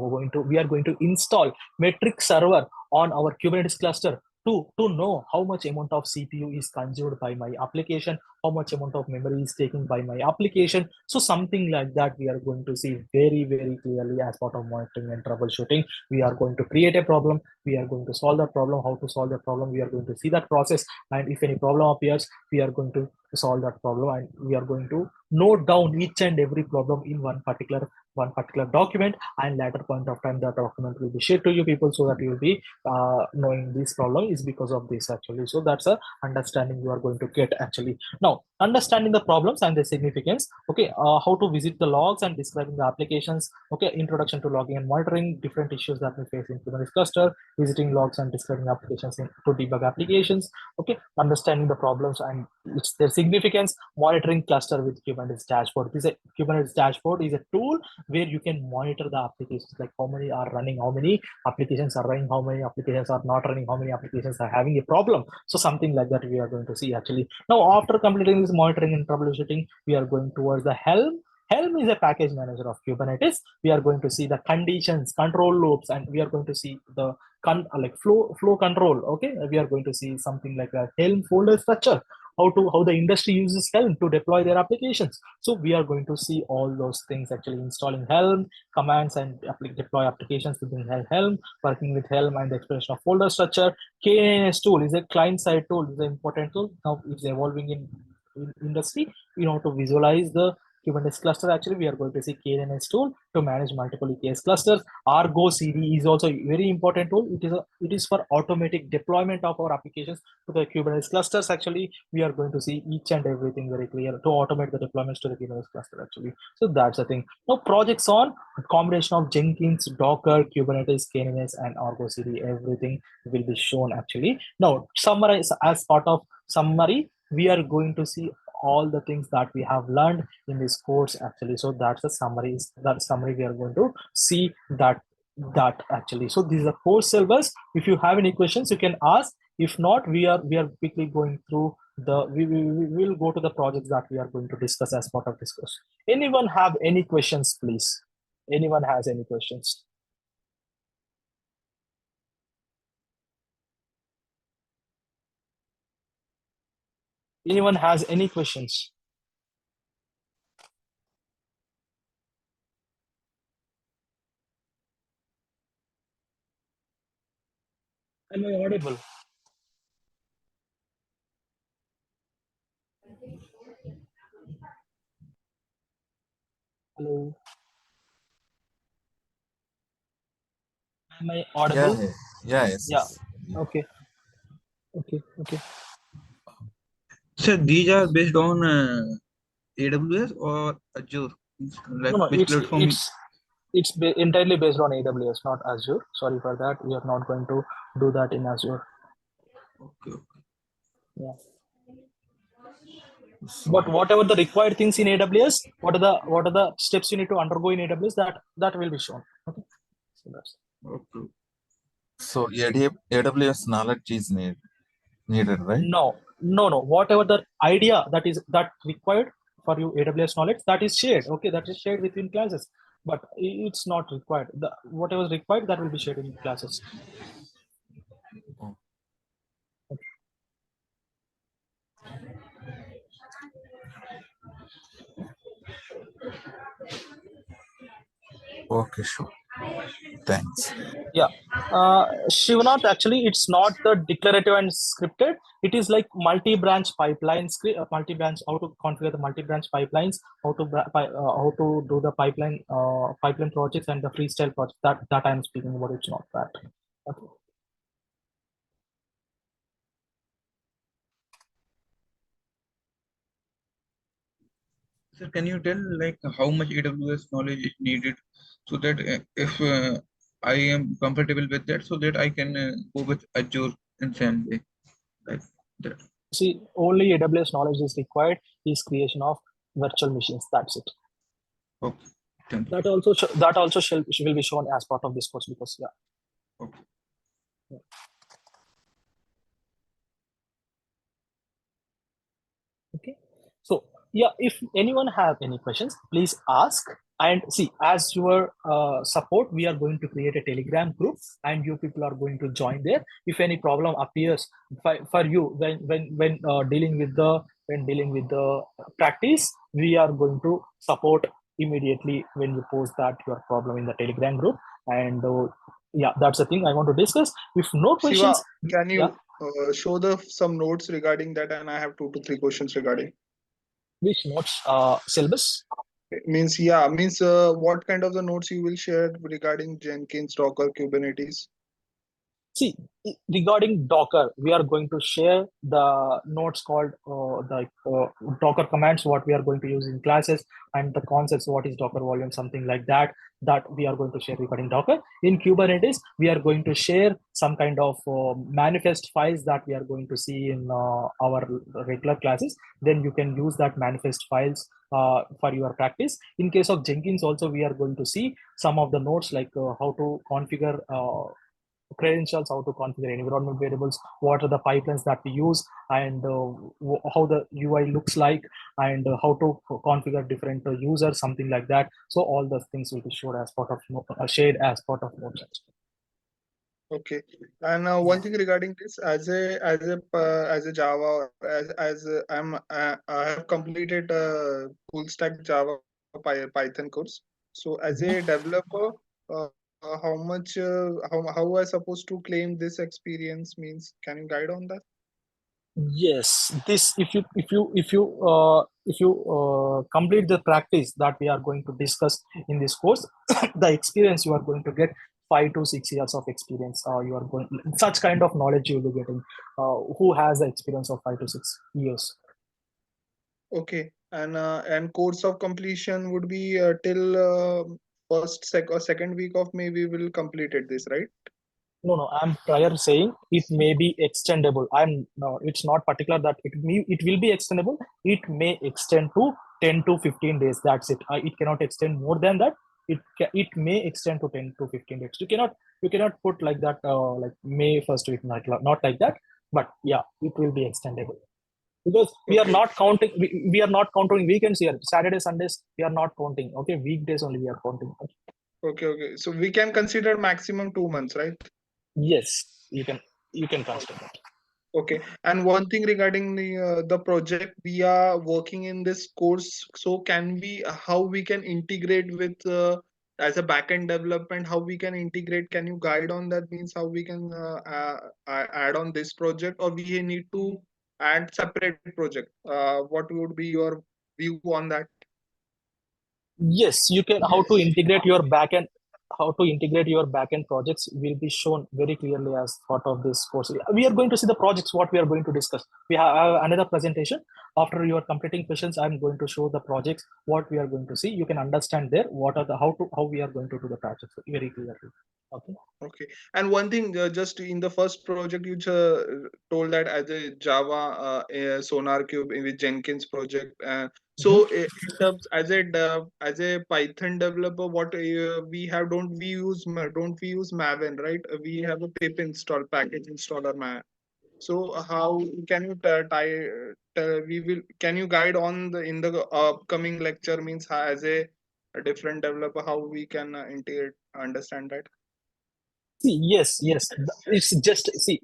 going to install metric server on our Kubernetes cluster to know how much amount of CPU is consumed by my application, how much amount of memory is taken by my application. So something like that we are going to see very, very clearly as part of monitoring and troubleshooting. We are going to create a problem. We are going to solve that problem. How to solve that problem? We are going to see that process. And if any problem appears, we are going to solve that problem, and we are going to note down each and every problem in one particular one particular document, and later point of time that document will be shared to you people, so that you will be knowing this problem is because of this actually. So that's a understanding you are going to get actually. Now understanding the problems and the significance. Okay, how to visit the logs and describing the applications. Okay, introduction to logging and monitoring, different issues that we face in Kubernetes cluster, visiting logs and describing applications to debug applications. Okay, understanding the problems and its their significance, monitoring cluster with Kubernetes dashboard. This is a Kubernetes dashboard is a tool where you can monitor the applications, like how many are running, how many applications are running, how many applications are not running, how many applications are having a problem. So something like that we are going to see actually. Now after completing this monitoring and troubleshooting, we are going towards the Helm. Helm is a package manager of Kubernetes. We are going to see the conditions, control loops, and we are going to see the flow control. Okay, we are going to see something like a Helm folder structure, how the industry uses Helm to deploy their applications. So we are going to see all those things actually, installing Helm commands and deploy applications within Helm, working with Helm and the exploration of folder structure. KNS tool is a client side tool, is an important tool. Now it's evolving in industry. You know, to visualize the Kubernetes cluster, actually, we are going to see KNS tool to manage multiple EKS clusters. Argo CD is also a very important tool. It is for automatic deployment of our applications to the Kubernetes clusters. Actually, we are going to see each and everything very clear to automate the deployments to the Kubernetes cluster. Actually, so that's the thing. Now, projects on combination of Jenkins, Docker, Kubernetes, KNS, and Argo CD. Everything will be shown actually. Now, summarize as part of summary. We are going to see all the things that we have learned in this course actually. So that's the summary. That summary we are going to see that actually. So this is a course syllabus. If you have any questions, you can ask. If not, we are quickly going through the we will go to the projects that we are going to discuss as part of this course. Anyone have any questions, please? Anyone has any questions? Anyone has any questions? Am I audible? Hello. Am I audible? Yes. Yeah. Okay. Okay. So these are based on AWS or Azure? Like No, which platform? it's entirely based on AWS, not Azure. Sorry for that. We are not going to do that in Azure. Okay. Yeah. But whatever the required things in AWS, what are the steps you need to undergo in AWS, that will be shown. Okay. So that's Okay. So AWS knowledge is needed, right? no. Whatever the idea that required for you AWS knowledge, that is shared. Okay, that is shared between classes. But it's not required. The whatever is required, that will be shared in classes. Oh. Okay, sure. Thanks. Yeah. Shivanath, actually, it's not the declarative and scripted. It is like multi-branch pipeline script, multi-branch, how to configure the multi-branch pipelines, how to do the pipeline projects and the freestyle project. That I'm speaking about. It's not that. Okay. So can you tell like how much AWS knowledge is needed so that if I am comfortable with that, so that I can go with Azure in same way, like that. See, only AWS knowledge is required. Is creation of virtual machines. That's it. Okay. Thank you. That also will be shown as part of this course because yeah. Okay. Yeah. Okay. So yeah, if anyone have any questions, please ask. And see, as your support, we are going to create a Telegram group, and you people are going to join there. If any problem appears for you when dealing with the practice, we are going to support immediately when you post that your problem in the Telegram group. And yeah, that's the thing I want to discuss. If no questions, Shiva, can you yeah. show some notes regarding that? And I have 2 to 3 questions regarding. Which notes? Syllabus? Means what kind of the notes you will share regarding Jenkins, Docker, Kubernetes? See, regarding Docker, we are going to share the notes called Docker commands, what we are going to use in classes, and the concepts, what is Docker volume, something like that, that we are going to share regarding Docker. In Kubernetes, we are going to share some kind of manifest files that we are going to see in our regular classes. Then you can use that manifest files for your practice. In case of Jenkins, also, we are going to see some of the notes like how to configure credentials, how to configure environment variables, what are the pipelines that we use, and how the UI looks like, and how to configure different users, something like that. So all those things will be shared as part of notes. Okay, and one thing regarding this, as a Java, or I have completed full stack Java Python course. So as a developer, how much how I supposed to claim this experience? Means, can you guide on that? Yes, this if you complete the practice that we are going to discuss in this course, the experience you are going to get 5 to 6 years of experience. You are going such kind of knowledge you will be getting. Who has the experience of 5 to 6 years? Okay, and course of completion would be till second week of May we will completed this, right? No, I'm prior saying it may be extendable. It's not particular that it will be extendable. It may extend to 10 to 15 days. That's it. It cannot extend more than that. It may extend to 10 to 15 days. You cannot put like that like May first week, not like that. But yeah, it will be extendable because we are Okay. not counting. We are not counting weekends here. Saturday, Sundays we are not counting. Okay, weekdays only we are counting. Okay. So we can consider maximum 2 months, right? Yes, you can consider that. Okay. And one thing regarding the project we are working in this course, so can we how we can integrate with as a backend development, how we can integrate? Can you guide on that? Means how we can add on this project, or we need to add separate project? What would be your view on that? Yes, you can. How to integrate your backend projects will be shown very clearly as part of this course. We are going to see the projects what we are going to discuss. We have another presentation. After you are completing questions, I'm going to show the projects what we are going to see. You can understand there what are the how we are going to do the projects very clearly. Okay. Okay. And one thing, just in the first project, you told that as a Java Sonar Cube with Jenkins project. So in terms as a Python developer, what we have don't we use Maven, right? We have a pip install package installer So how can you can you guide on the in the upcoming lecture, means as a different developer how we can integrate understand that? See, yes. It's just see,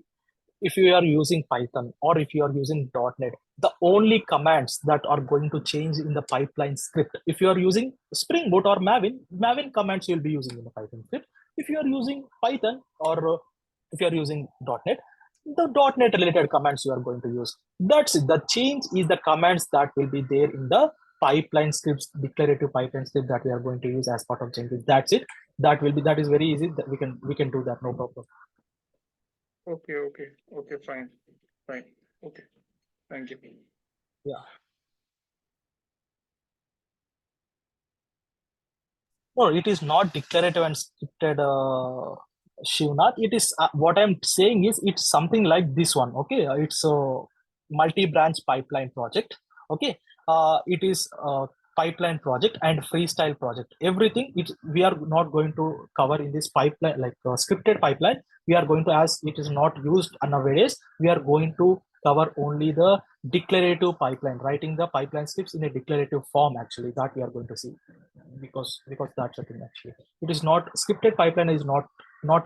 if you are using Python or if you are using .NET, the only commands that are going to change in the pipeline script. If you are using Spring Boot or Maven commands you'll be using in the Python script. If you are using Python or if you are using .NET, the .NET related commands you are going to use. That's it. The change is the commands that will be there in the pipeline scripts, declarative pipeline script that we are going to use as part of Jenkins. That's it. That is very easy. That we can do that, no problem. Okay, fine. Okay, thank you. Yeah. No, it is not declarative and scripted, Shivnath. It is what I'm saying is it's something like this one. Okay, it's a multi-branch pipeline project. Okay, it is a pipeline project and freestyle project. Everything we are not going to cover in this pipeline like scripted pipeline. We are going to, as it is not used nowadays, we are going to cover only the declarative pipeline, writing the pipeline scripts in a declarative form. Actually, that we are going to see because that's the thing. Actually, it is not scripted pipeline is not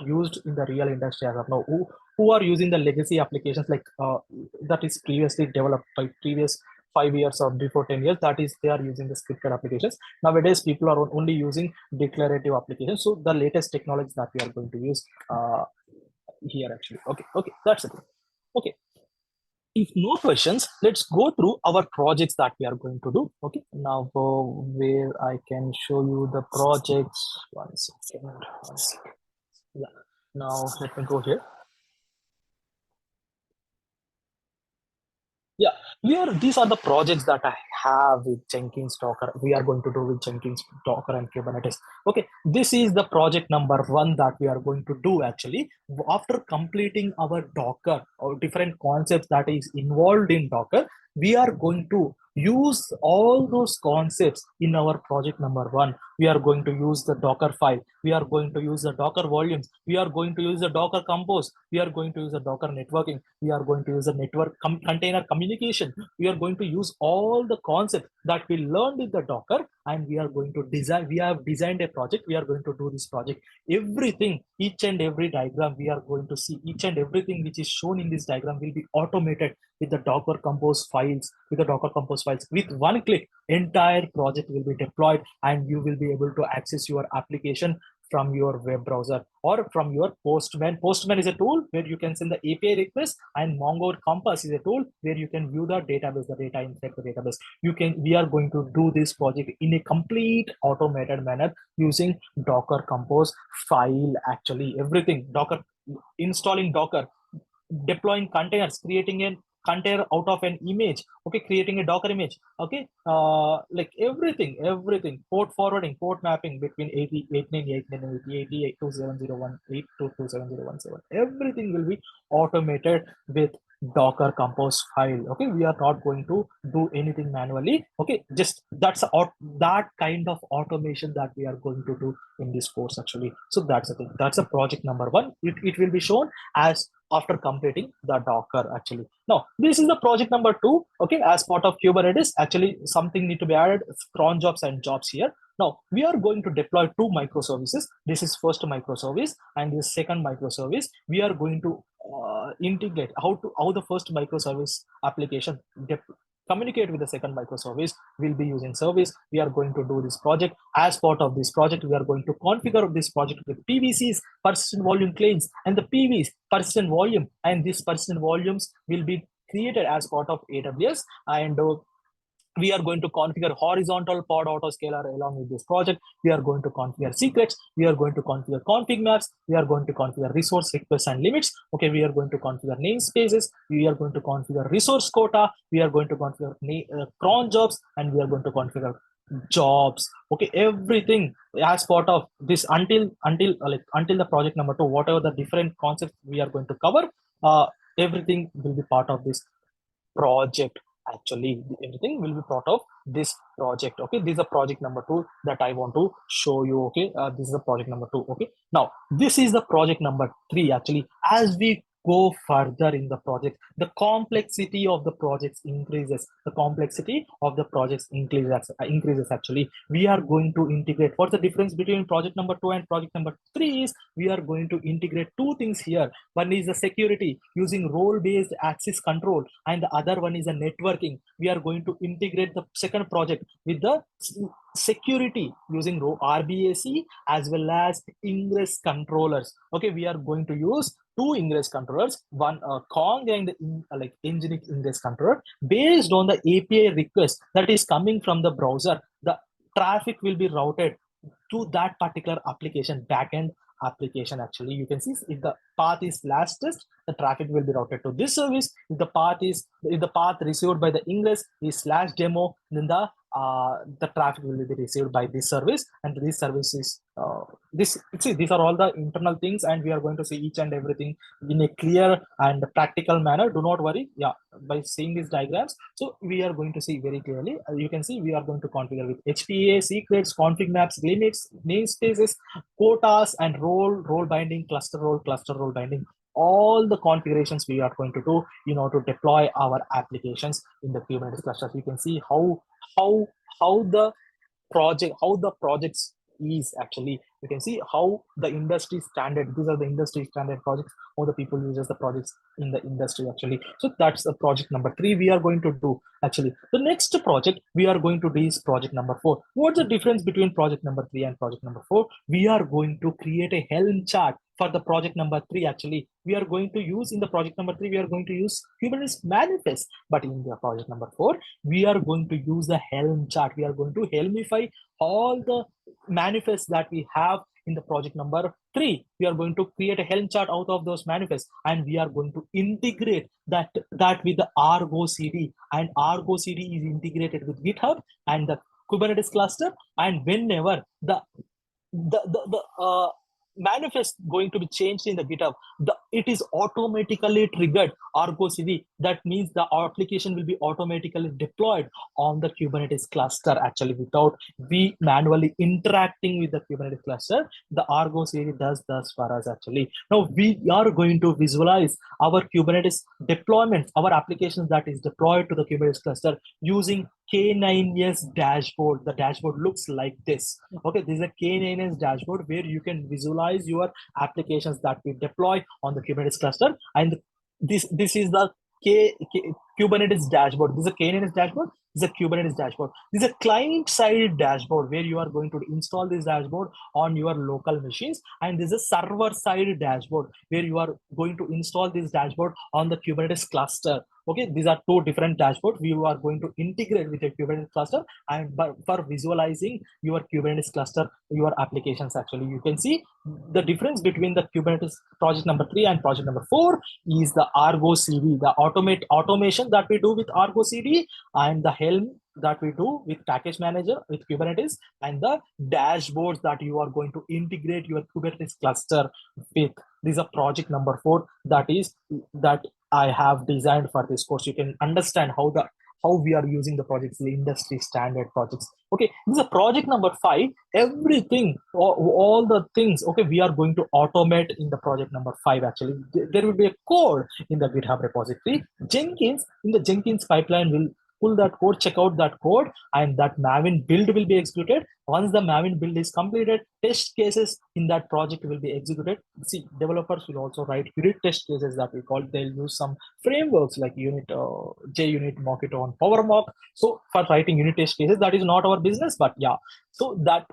used in the real industry as of now. Who are using the legacy applications like that is previously developed by previous 5 years or before 10 years, that is they are using the scripted applications. Nowadays people are only using declarative applications, so the latest technology that we are going to use here actually. Okay, that's it. Okay, if no questions, let's go through our projects that we are going to do. Okay, now where I can show you the projects. One second. Yeah, now let me go here. Yeah, these are the projects that I have with Jenkins Docker. We are going to do with Jenkins Docker and Kubernetes. Okay, this is the project number 1 that we are going to do actually. After completing our Docker or different concepts that is involved in Docker, we are going to use all those concepts in our project number 1. We are going to use the Docker file. We are going to use the Docker volumes. We are going to use the Docker compose. We are going to use the Docker networking. We are going to use the network container communication. We are going to use all the concepts that we learned in the Docker, and we are going to design. We have designed a project. We are going to do this project. Everything, each and every diagram, we are going to see each and everything which is shown in this diagram will be automated with the Docker compose files. With the Docker compose files, with one click, entire project will be deployed, and you will be able to access your application from your web browser or from your Postman. Postman is a tool where you can send the API request, and Mongo Compass is a tool where you can view the database, the data inside the database. We are going to do this project in a complete automated manner using Docker compose file. Actually, everything Docker, installing Docker, deploying containers, creating a container out of an image, okay, creating a Docker image, okay, like everything, port forwarding, port mapping between 8989 and 80882701 8227017, everything will be automated with Docker compose file. Okay, we are not going to do anything manually. Okay, just that kind of automation that we are going to do in this course actually. So that's the thing. That's a project number 1. It will be shown as after completing the Docker actually. Now, this is the project number 2. Okay, as part of Kubernetes, actually something need to be added, cron jobs and jobs here. Now, we are going to deploy 2 microservices. This is first microservice and this second microservice. We are going to integrate how the first microservice application communicate with the second microservice. Will be using service. We are going to do this project. As part of this project, we are going to configure this project with PVCs, persistent volume claims, and the PVs, persistent volume, and these persistent volumes will be created as part of AWS, and we are going to configure horizontal pod autoscaler along with this project. We are going to configure secrets. We are going to configure config maps. We are going to configure resource requests and limits. Okay, we are going to configure namespaces. We are going to configure resource quota. We are going to configure cron jobs, and we are going to configure jobs. Okay, everything as part of this until the project number 2, whatever the different concepts we are going to cover, everything will be part of this project. Actually, everything will be part of this project. Okay, this is a project number 2 that I want to show you. Okay, this is a project number 2. Okay, now this is the project number 3. Actually, as we go further in the project, the complexity of the projects increases. The complexity of the projects increases. Actually, we are going to integrate. What's the difference between project number 2 and project number 3 is we are going to integrate 2 things here. One is the security using role-based access control, and the other one is the networking. We are going to integrate the second project with the security using RBAC as well as ingress controllers. Okay, we are going to use 2 ingress controllers, one Kong and Nginx ingress controller. Based on the API request that is coming from the browser, the traffic will be routed to that particular application, backend application. Actually, you can see if the path is /test, the traffic will be routed to this service. If the path received by the ingress is /demo, then the traffic will be received by this service, and this service is these are all the internal things, and we are going to see each and everything in a clear and practical manner. Do not worry, yeah, by seeing these diagrams, so we are going to see very clearly. You can see we are going to configure with HPA, secrets, config maps, limits, namespaces, quotas, and role binding, cluster role binding. All the configurations we are going to do in order to deploy our applications in the Kubernetes clusters. You can see how the projects is actually You can see how the industry standard, these are the industry standard projects, how the people uses the projects in the industry actually. So that's the project number 3 we are going to do actually. The next project we are going to do is project number 4. What's the difference between project number 3 and project number 4? We are going to create a Helm chart for the project number 3 actually. We are going to use in the project number 3, we are going to use Kubernetes manifest, but in the project number 4, we are going to use the Helm chart. We are going to Helmify all the manifests that we have in the project number 3. We are going to create a Helm chart out of those manifests, and we are going to integrate that with the Argo CD, and Argo CD is integrated with GitHub and the Kubernetes cluster, and whenever the manifest going to be changed in the GitHub, it is automatically triggered Argo CD. That means the application will be automatically deployed on the Kubernetes cluster actually, without we manually interacting with the Kubernetes cluster. The Argo CD does this for us actually. Now we are going to visualize our Kubernetes deployments, our applications that is deployed to the Kubernetes cluster using K9s dashboard. The dashboard looks like this. Okay, this is a K9s dashboard where you can visualize your applications that we deploy on the Kubernetes cluster, and this is the Kubernetes dashboard. This is a K9s dashboard. This is a Kubernetes dashboard. This is a client-side dashboard where you are going to install this dashboard on your local machines, and this is a server-side dashboard where you are going to install this dashboard on the Kubernetes cluster. Okay, these are two different dashboards we are going to integrate with a Kubernetes cluster, and for visualizing your Kubernetes cluster, your applications actually. You can see the difference between the Kubernetes project number 3 and project number 4 is the Argo CD, the automation that we do with Argo CD, and the Helm that we do with package manager with Kubernetes, and the dashboards that you are going to integrate your Kubernetes cluster with. This is a project number 4 that I have designed for this course. You can understand how we are using the projects, the industry standard projects. Okay, this is a project number 5. Everything, all the things, okay, we are going to automate in the project number 5 actually. There will be a code in the GitHub repository. Jenkins, in the Jenkins pipeline will pull that code, check out that code, and that Maven build will be executed. Once the Maven build is completed, test cases in that project will be executed. See, developers will also write unit test cases that we call. They'll use some frameworks like JUnit, Mockito, and PowerMock. So for writing unit test cases, that is not our business, but yeah. So that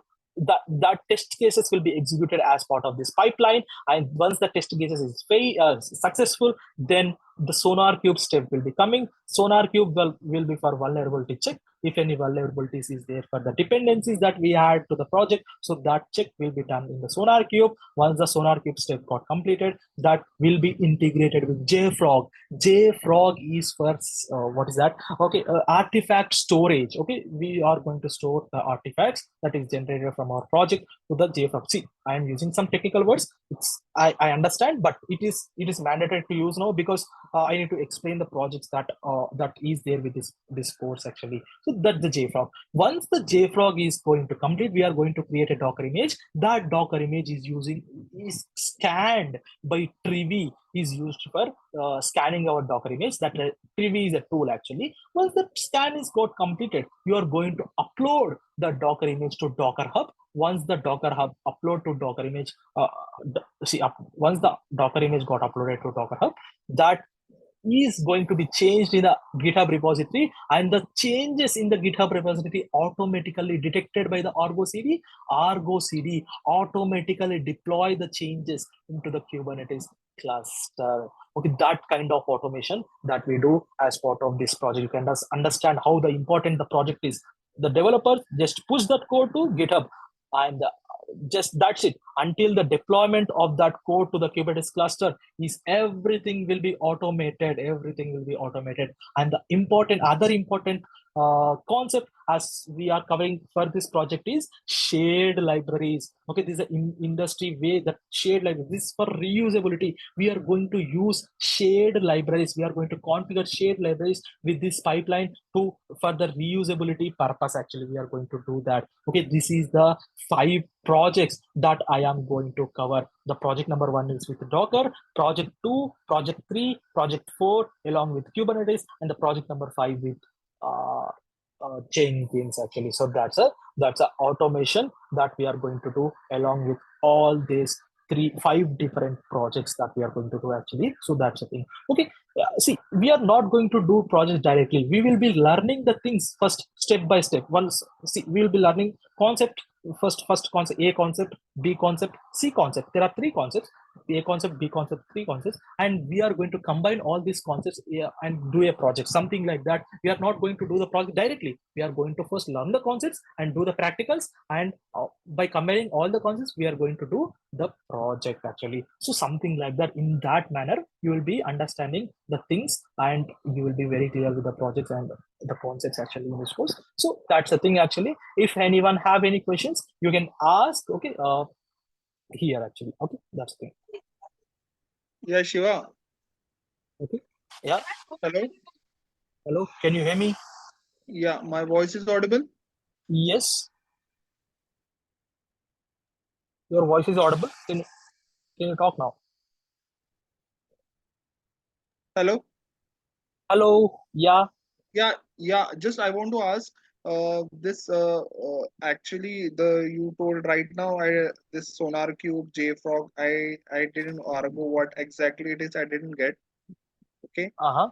test cases will be executed as part of this pipeline, and once the test cases is successful, then the Sonar Cube step will be coming. Sonar Cube will be for vulnerability check. If any vulnerabilities is there for the dependencies that we add to the project, so that check will be done in the Sonar Cube. Once the Sonar Cube step got completed, that will be integrated with JFrog. JFrog is for what is that? Okay, artifact storage. Okay, we are going to store the artifacts that is generated from our project to the JFrog. See, I am using some technical words. I understand, but it is mandatory to use now because I need to explain the projects that is there with this course actually. So that's the JFrog. Once the JFrog is going to complete, we are going to create a Docker image. That Docker image is scanned by Trivi, is used for scanning our Docker image. That Trivi is a tool actually. Once the scan is got completed, you are going to upload the Docker image to Docker Hub. Once the Docker Hub upload to Docker image, once the Docker image got uploaded to Docker Hub, that is going to be changed in the GitHub repository, and the changes in the GitHub repository automatically detected by the Argo CD. Argo CD automatically deploy the changes into the Kubernetes cluster. Okay, that kind of automation that we do as part of this project. You can just understand how important the project is. The developers just push that code to GitHub, and just that's it. Until the deployment of that code to the Kubernetes cluster, everything will be automated. Everything will be automated. And the other important concept as we are covering for this project is shared libraries. Okay, this is an industry way that shared libraries. This is for reusability. We are going to use shared libraries. We are going to configure shared libraries with this pipeline for the reusability purpose. Actually, we are going to do that. Okay, this is the 5 projects that I am going to cover. The project number 1 is with Docker, project 2, project 3, project 4 along with Kubernetes, and the project number 5 with Jenkins actually. So that's a automation that we are going to do along with all these 5 different projects that we are going to do actually. So that's the thing. Okay, see, we are not going to do projects directly. We will be learning the things first, step by step. Once, see, we will be learning concept first concept, A concept, B concept, C concept. There are 3 concepts: A concept, B concept, 3 concepts, and we are going to combine all these concepts, and do a project, something like that. We are not going to do the project directly. We are going to first learn the concepts and do the practicals, and by combining all the concepts, we are going to do the project actually. So something like that. In that manner, you will be understanding the things, and you will be very clear with the projects and the concepts actually in this course. So that's the thing actually. If anyone have any questions, you can ask. Okay, here actually. Okay, that's the thing. Yeah, Shiva. Okay, yeah. Hello. Can you hear me? Yeah, my voice is audible. Yes, your voice is audible. Can you talk now? Hello. Hello, yeah. Yeah. Just I want to ask. This actually the you told right now. This Sonar Cube JFrog. I didn't argue what exactly it is. I didn't get. Okay. Uh-huh.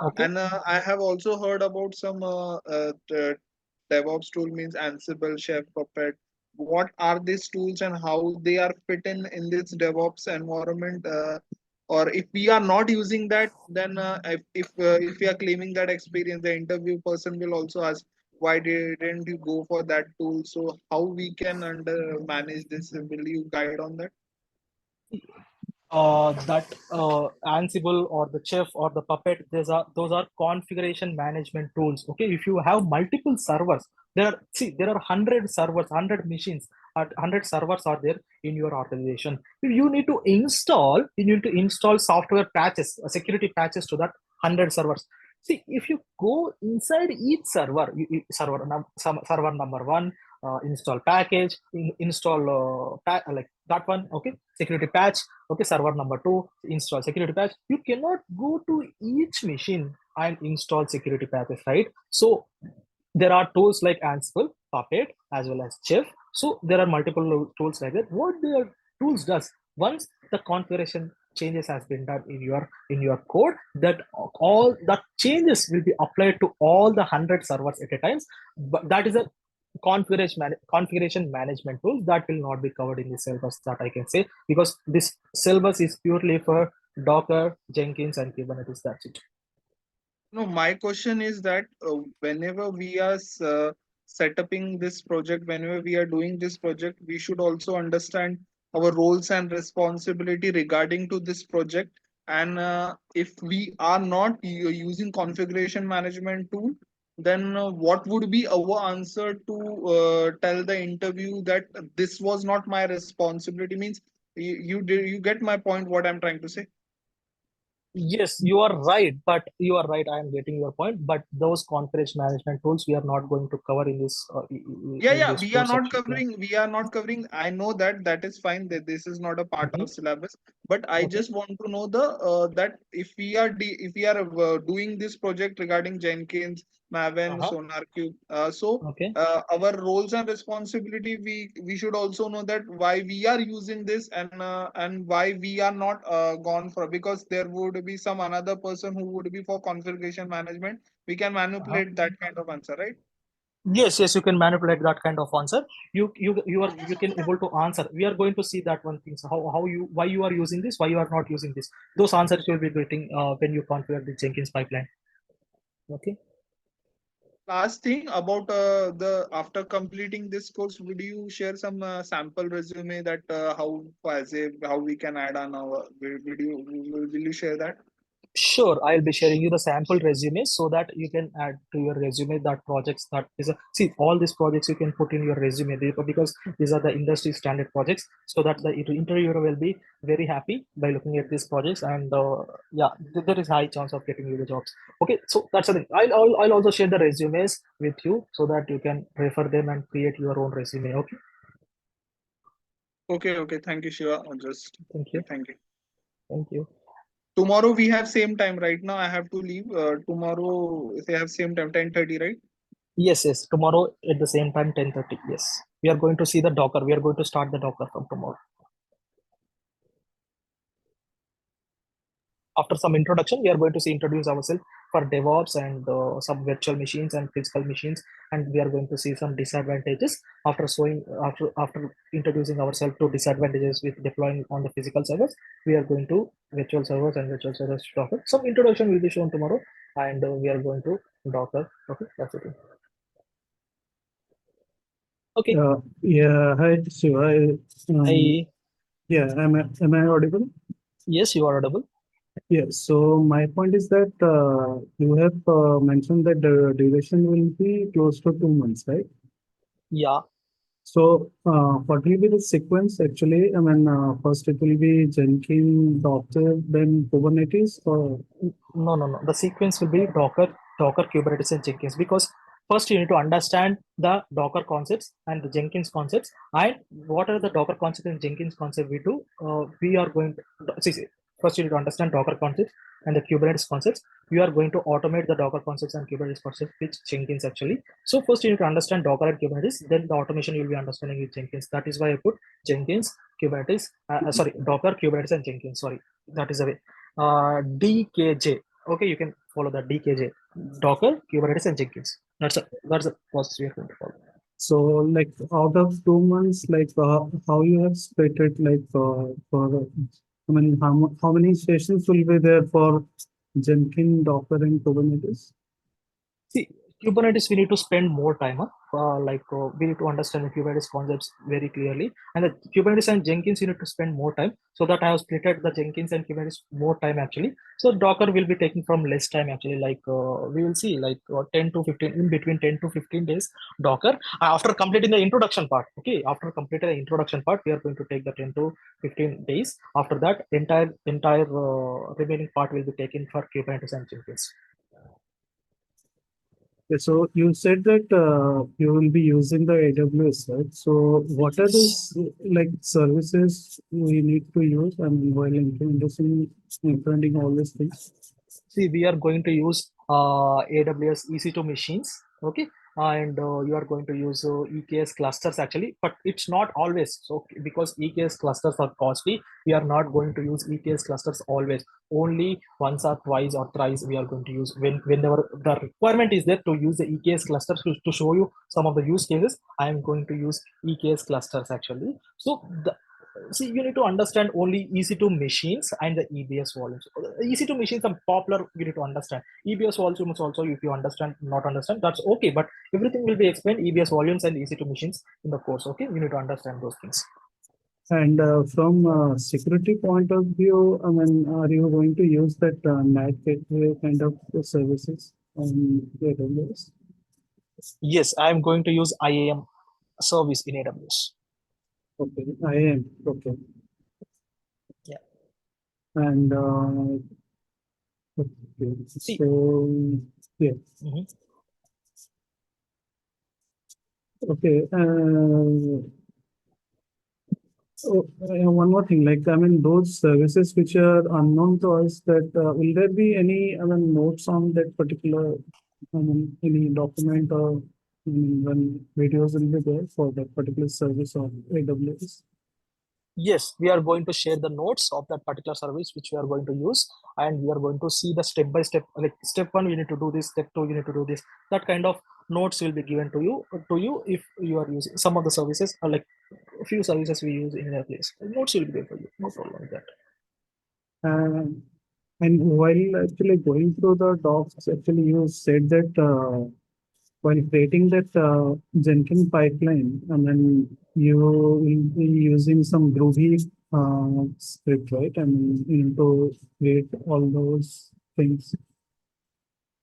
Okay. And I have also heard about some DevOps tool means Ansible, Chef, Puppet. What are these tools and how they are fit in this DevOps environment? Or if we are not using that, then if we are claiming that experience, the interview person will also ask, why didn't you go for that tool? So how we can manage this? Will you guide on that? That Ansible or the Chef or the Puppet, those are configuration management tools. Okay, if you have multiple servers, there are 100 servers, 100 machines, 100 servers are there in your organization. You need to install software patches, security patches to that 100 servers. See, if you go inside each server, server number 1, install package, install like that one. Okay, security patch. Okay, server number 2, install security patch. You cannot go to each machine and install security patches, right? So there are tools like Ansible, Puppet, as well as Chef. So there are multiple tools like that. What their tools does, once the configuration changes has been done in your code, that all that changes will be applied to all the 100 servers at a time. But that is a configuration management tools that will not be covered in the syllabus, that I can say, because this syllabus is purely for Docker, Jenkins, and Kubernetes. That's it. No, my question is that whenever we are setting this project, whenever we are doing this project, we should also understand our roles and responsibility regarding to this project. And if we are not using configuration management tool, then what would be our answer to tell the interview that this was not my responsibility? Means you get my point, what I'm trying to say? Yes, you are right, but you are right. I am getting your point. But those configuration management tools we are not going to cover in this in Yeah, this course actually. Yeah. we are not covering. I know that that is fine, that this is not a part Mhm. of syllabus, but I Okay. just want to know the that if we are doing this project regarding Jenkins, Maven, Uh-huh. SonarQube, Okay. our roles and responsibility, we should also know that why we are using this, and why we are not gone for, because there would be some another person who would be for configuration management. We can Uh-huh. manipulate that kind of answer, right? Yes, you can manipulate that kind of answer. You can able to answer. We are going to see that one thing. So how you why you are using this, why you are not using this. Those answers you will be getting when you configure the Jenkins pipeline. Okay. Last thing about the after completing this course, would you share some sample resume that how as a how we can add on our will you share that? Sure, I'll be sharing you the sample resumes so that you can add to your resume that projects that is see all these projects you can put in your resume because these are the industry standard projects, so that the interviewer will be very happy by looking at these projects, and yeah, there is high chance of getting you the jobs. Okay, so that's the thing. I'll also share the resumes with you so that you can refer them and create your own resume. Okay, Okay. Thank you, Shiva. thank you, Thank you. thank you. Tomorrow we have same time. Right now I have to leave. Tomorrow they have same time, 10:30, right? Yes, yes. Tomorrow at the same time, 10:30. Yes, we are going to see the Docker. We are going to start the Docker from tomorrow. After some introduction, we are going to introduce ourselves for DevOps and some virtual machines and physical machines, and we are going to see some disadvantages after introducing ourselves to disadvantages with deploying on the physical servers. We are going to virtual servers and virtual servers Docker. Some introduction will be shown tomorrow, and we are going to Docker. Okay, that's it. Okay. Yeah, hi Shiva. Hi. Yeah, am I audible? Yes, you are audible. Yeah, so my point is that you have mentioned that the duration will be close to 2 months, right? Yeah. So what will be the sequence actually? I mean, first it will be Jenkins, Docker, then Kubernetes, or No. The sequence will be Docker, Kubernetes, and Jenkins, because first you need to understand the Docker concepts and the Jenkins concepts, and what are the Docker concepts and Jenkins concept we do. We are going to see. First, you need to understand Docker concepts and the Kubernetes concepts. We are going to automate the Docker concepts and Kubernetes concepts with Jenkins actually. So first you need to understand Docker and Kubernetes, then the automation you will be understanding with Jenkins. That is why I put Jenkins, Kubernetes, sorry, Docker, Kubernetes, and Jenkins. Sorry, that is the way. DKJ. Okay, you can follow that DKJ. Docker, Kubernetes, and Jenkins. That's the process we are going to follow. so like out of 2 months, like how you have split it, like for I mean, how many sessions will be there for Jenkins, Docker, and Kubernetes? See, Kubernetes, we need to spend more time. We need to understand the Kubernetes concepts very clearly. And the Kubernetes and Jenkins, you need to spend more time. So that I have split the Jenkins and Kubernetes more time actually. So Docker will be taking from less time actually. We will see 10 to 15, in between 10 to 15 days, Docker. After completing the introduction part, okay, after completing the introduction part, we are going to take the 10 to 15 days. After that, entire remaining part will be taken for Kubernetes and Jenkins. So you said that you will be using the AWS, right? So what are Yes. the like services we need to use and while implementing all these things? See, we are going to use AWS EC2 machines, okay, and you are going to use EKS clusters actually, but it's not always. So because EKS clusters are costly, we are not going to use EKS clusters always. Only once or twice or thrice we are going to use whenever the requirement is there to use the EKS clusters to show you some of the use cases. I am going to use EKS clusters actually. So see, you need to understand only EC2 machines and the EBS volumes. EC2 machines are popular, you need to understand. EBS volumes also, if you understand, not understand, that's okay. But everything will be explained, EBS volumes and EC2 machines in the course, okay? You need to understand those things. And from a security point of view, I mean, are you going to use that NAT gateway kind of services on AWS? Yes, I am going to use IAM service in AWS. Okay, I am. Okay. Yeah. And okay, so yeah. Mm-hmm. Okay. One more thing, like I mean, those services which are unknown to us, that will there be any notes on that particular, any document or when videos will be there for that particular service on AWS? Yes, we are going to share the notes of that particular service which we are going to use, and we are going to see the step by step. Like step one, you need to do this. Step two, you need to do this. That kind of notes will be given to you if you are using some of the services, or like a few services we use in a place. Notes will be there for you. No problem with that. And while actually going through the docs, actually you said that while creating that Jenkins pipeline, and then you will be using some Groovy script, right? I mean, to create all those things.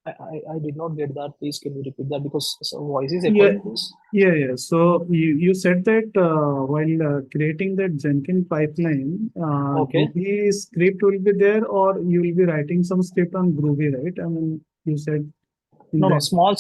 I did not get that. Please can you repeat that, because voice is Yeah, echoing, please. yeah. So you said that while creating that Jenkins pipeline, Okay. Groovy script will be there, or you will be writing some script on Groovy, right? I mean, you said in No, that. small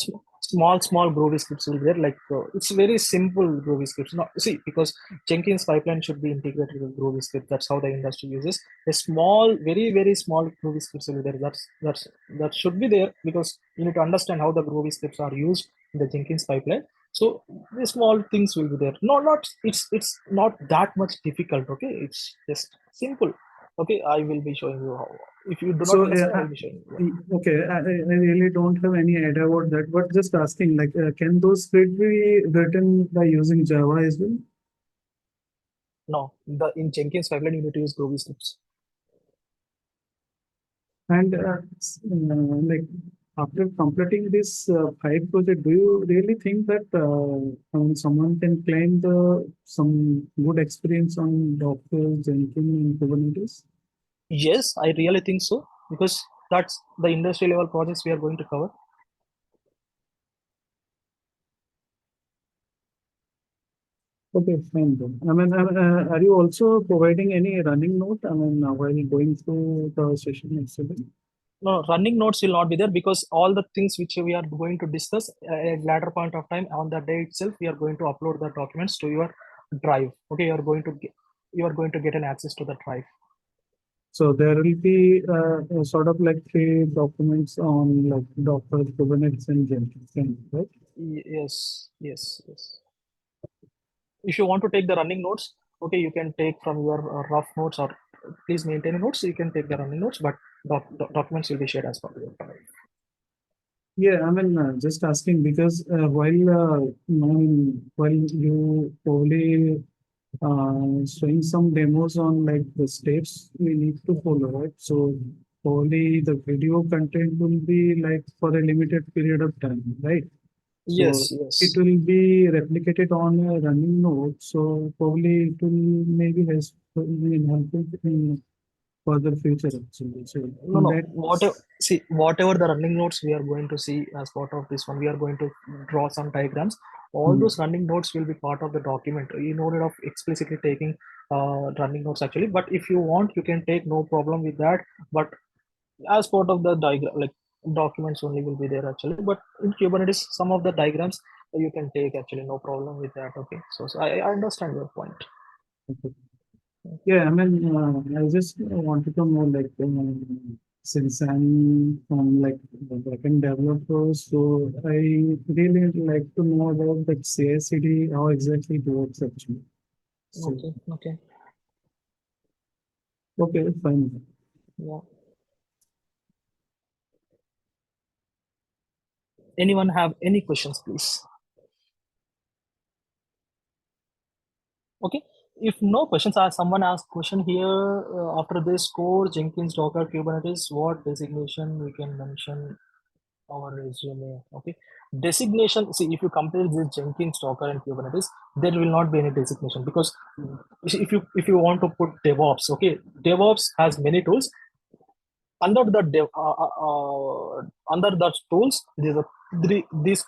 Groovy scripts will be there. It's very simple Groovy scripts. No, see, because Jenkins pipeline should be integrated with Groovy script. That's how the industry uses. A small, very small Groovy scripts will be there. That should be there, because you need to understand how the Groovy scripts are used the Jenkins pipeline. So the small things will be there. No, not it's not that much difficult. Okay, it's just simple. Okay, I will be showing you how. If you do not So, understand, I will be showing you. okay, I really don't have any idea about that, but just asking, like, can those scripts be written by using Java as well? No, in Jenkins pipeline you need to use Groovy scripts. And like after completing this 5 project, do you really think that someone can claim some good experience on Docker, Jenkins, and Kubernetes? Yes, I really think so, because that's the industry level projects we are going to cover. Okay, fine then. I mean, are you also providing any running note? I mean, while going through the session yesterday? No, running notes will not be there, because all the things which we are going to discuss at later point of time on the day itself, we are going to upload the documents to your drive. Okay, you are going to get an access to the drive. So there will be sort of like 3 documents on like Docker, Kubernetes, and Jenkins, right? Yes. If you want to take the running notes, okay, you can take from your rough notes, or please maintain notes. So you can take the running notes, but documents will be shared as part of your drive. Yeah, I mean, just asking because while you probably showing some demos on like the steps we need to follow, right? So probably the video content will be like for a limited period of time, right? So it Yes. will be replicated on a running node. So probably it will maybe has helpful in further future actually. So in No. that, Whatever the running notes we are going to see as part of this one, we are going to draw some diagrams. All Hmm. those running notes will be part of the document. You know, of explicitly taking running notes actually. But if you want, you can take, no problem with that. But as part of the diagram, like documents only will be there actually. But in Kubernetes, some of the diagrams you can take actually, no problem with that. Okay, so I understand your point. Okay. Yeah, I mean, I just wanted to know, like, since I'm from like the backend developer, so I really like to know about the CI/CD, how exactly it works actually. So, Okay. okay, fine. Yeah. Anyone have any questions, please? Okay. If no questions, someone asked question here, after this core, Jenkins, Docker, Kubernetes, what designation we can mention our resume? Okay. Designation, see, if you compare this Jenkins, Docker, and Kubernetes, there will not be any designation, because if you want to put DevOps, okay, DevOps has many tools. Under the under the tools, these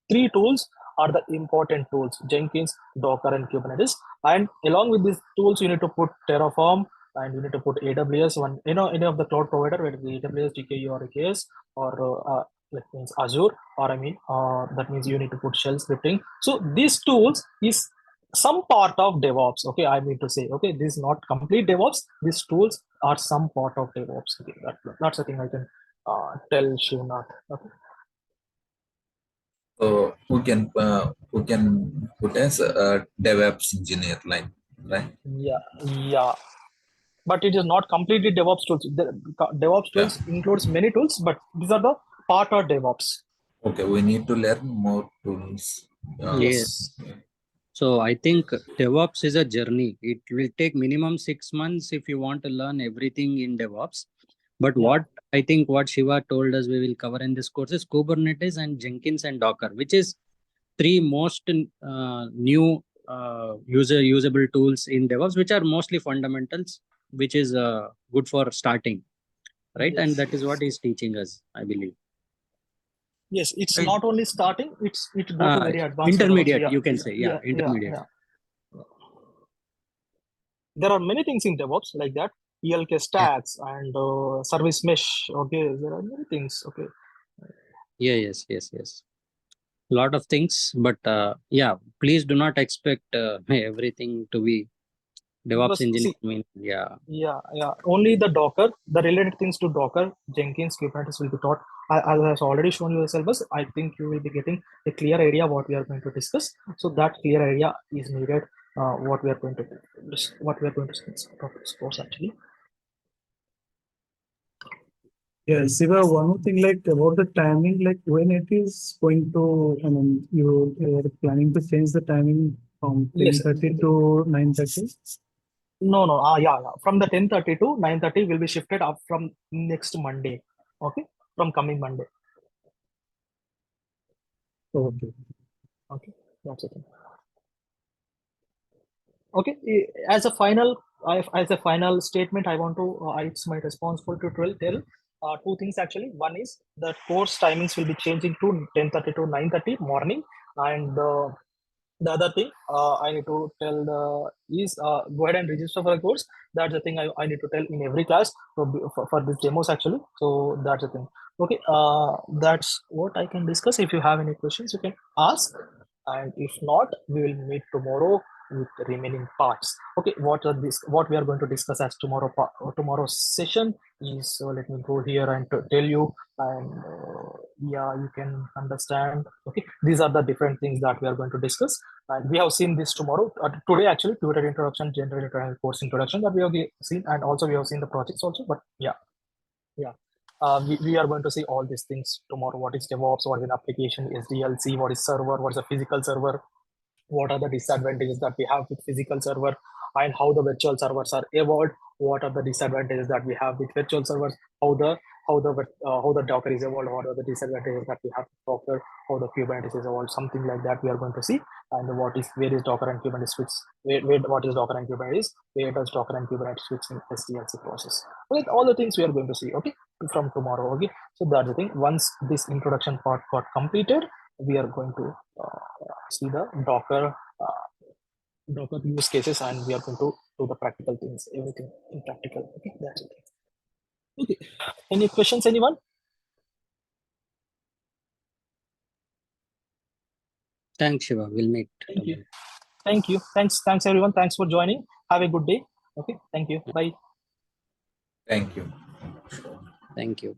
three tools are the important tools: Jenkins, Docker, and Kubernetes. And along with these tools, you need to put Terraform, and you need to put AWS, one, any of the cloud provider, whether it's AWS, GKE, or AKS, or that means Azure, or that means you need to put shell scripting. So these tools is some part of DevOps. Okay, I mean to say, okay, this is not complete DevOps. These tools are some part of DevOps. Okay, that's the thing I can tell Shivnath. Okay. So who can put as a DevOps engineer, like, right? Yeah. But it is not completely DevOps tools. The DevOps Yeah. tools includes many tools, but these are the part of DevOps. Okay, we need to learn more tools. Yes. So I think DevOps is a journey. It will take minimum 6 months if you want to learn everything in DevOps. But Yeah. what I think what Shiva told us we will cover in this course is Kubernetes and Jenkins and Docker, which is 3 most new usable tools in DevOps, which are mostly fundamentals, which is good for starting, right? Yes. And that is what he's teaching us, I believe. Yes, it's I- not only starting; it go to very advanced Intermediate, levels. you can say, yeah, intermediate. Yeah. There are many things in DevOps like that. ELK stacks and service mesh. Okay, there are many things. Okay. Yeah, yes. Lot of things, but yeah, please do not expect everything to be DevOps Because engineer. see, I mean, yeah. yeah. Only the Docker, the related things to Docker, Jenkins, Kubernetes will be taught. as I've already shown you the syllabus, I think you will be getting a clear idea what we are going to discuss. So that clear idea is needed. What we are going to discuss about this course actually. Yeah, Siva, one more thing, like about the timing, like when it is going to, I mean, you are planning to change the timing from Yes. 10:30 to 9:30? No. Yeah. From the 10:30 to 9:30 will be shifted up from next Monday. Okay, from coming Monday. Okay. Okay, that's it. Okay, as a final statement, I want to. It's my responsibility to tell two things actually. One is the course timings will be changing to 10:30 to 9:30 morning, and the other thing I need to tell is go ahead and register for a course. That's the thing I need to tell in every class for these demos actually. So that's the thing. Okay, that's what I can discuss. If you have any questions, you can ask, and if not, we will meet tomorrow with the remaining parts. Okay, what we are going to discuss as tomorrow's session is. Let me go here and tell you, and yeah, you can understand. Okay, these are the different things that we are going to discuss, and we have seen this today actually, tutor introduction, generator and course introduction that we have seen, and also we have seen the projects also. But yeah, we are going to see all these things tomorrow. What is DevOps? What is an application? SDLC? What is server? What is a physical server? What are the disadvantages that we have with physical server, and how the virtual servers are evolved? What are the disadvantages that we have with virtual servers? How the Docker is evolved? What are the disadvantages that we have with Docker? How the Kubernetes is evolved? Something like that we are going to see. And where is Docker and Kubernetes switch? What is Docker and Kubernetes? Where does Docker and Kubernetes switch in SDLC process? With all the things we are going to see. Okay, from tomorrow. Okay, so that's the thing. Once this introduction part got completed, we are going to see the Docker use cases, and we are going to do the practical things, everything in practical. Okay, that's it. Okay, any questions, anyone? Thanks, Shiva. We'll meet. Thank you. Thanks everyone. Thanks for joining. Have a good day. Okay, thank you. Bye. Thank you. Thank you.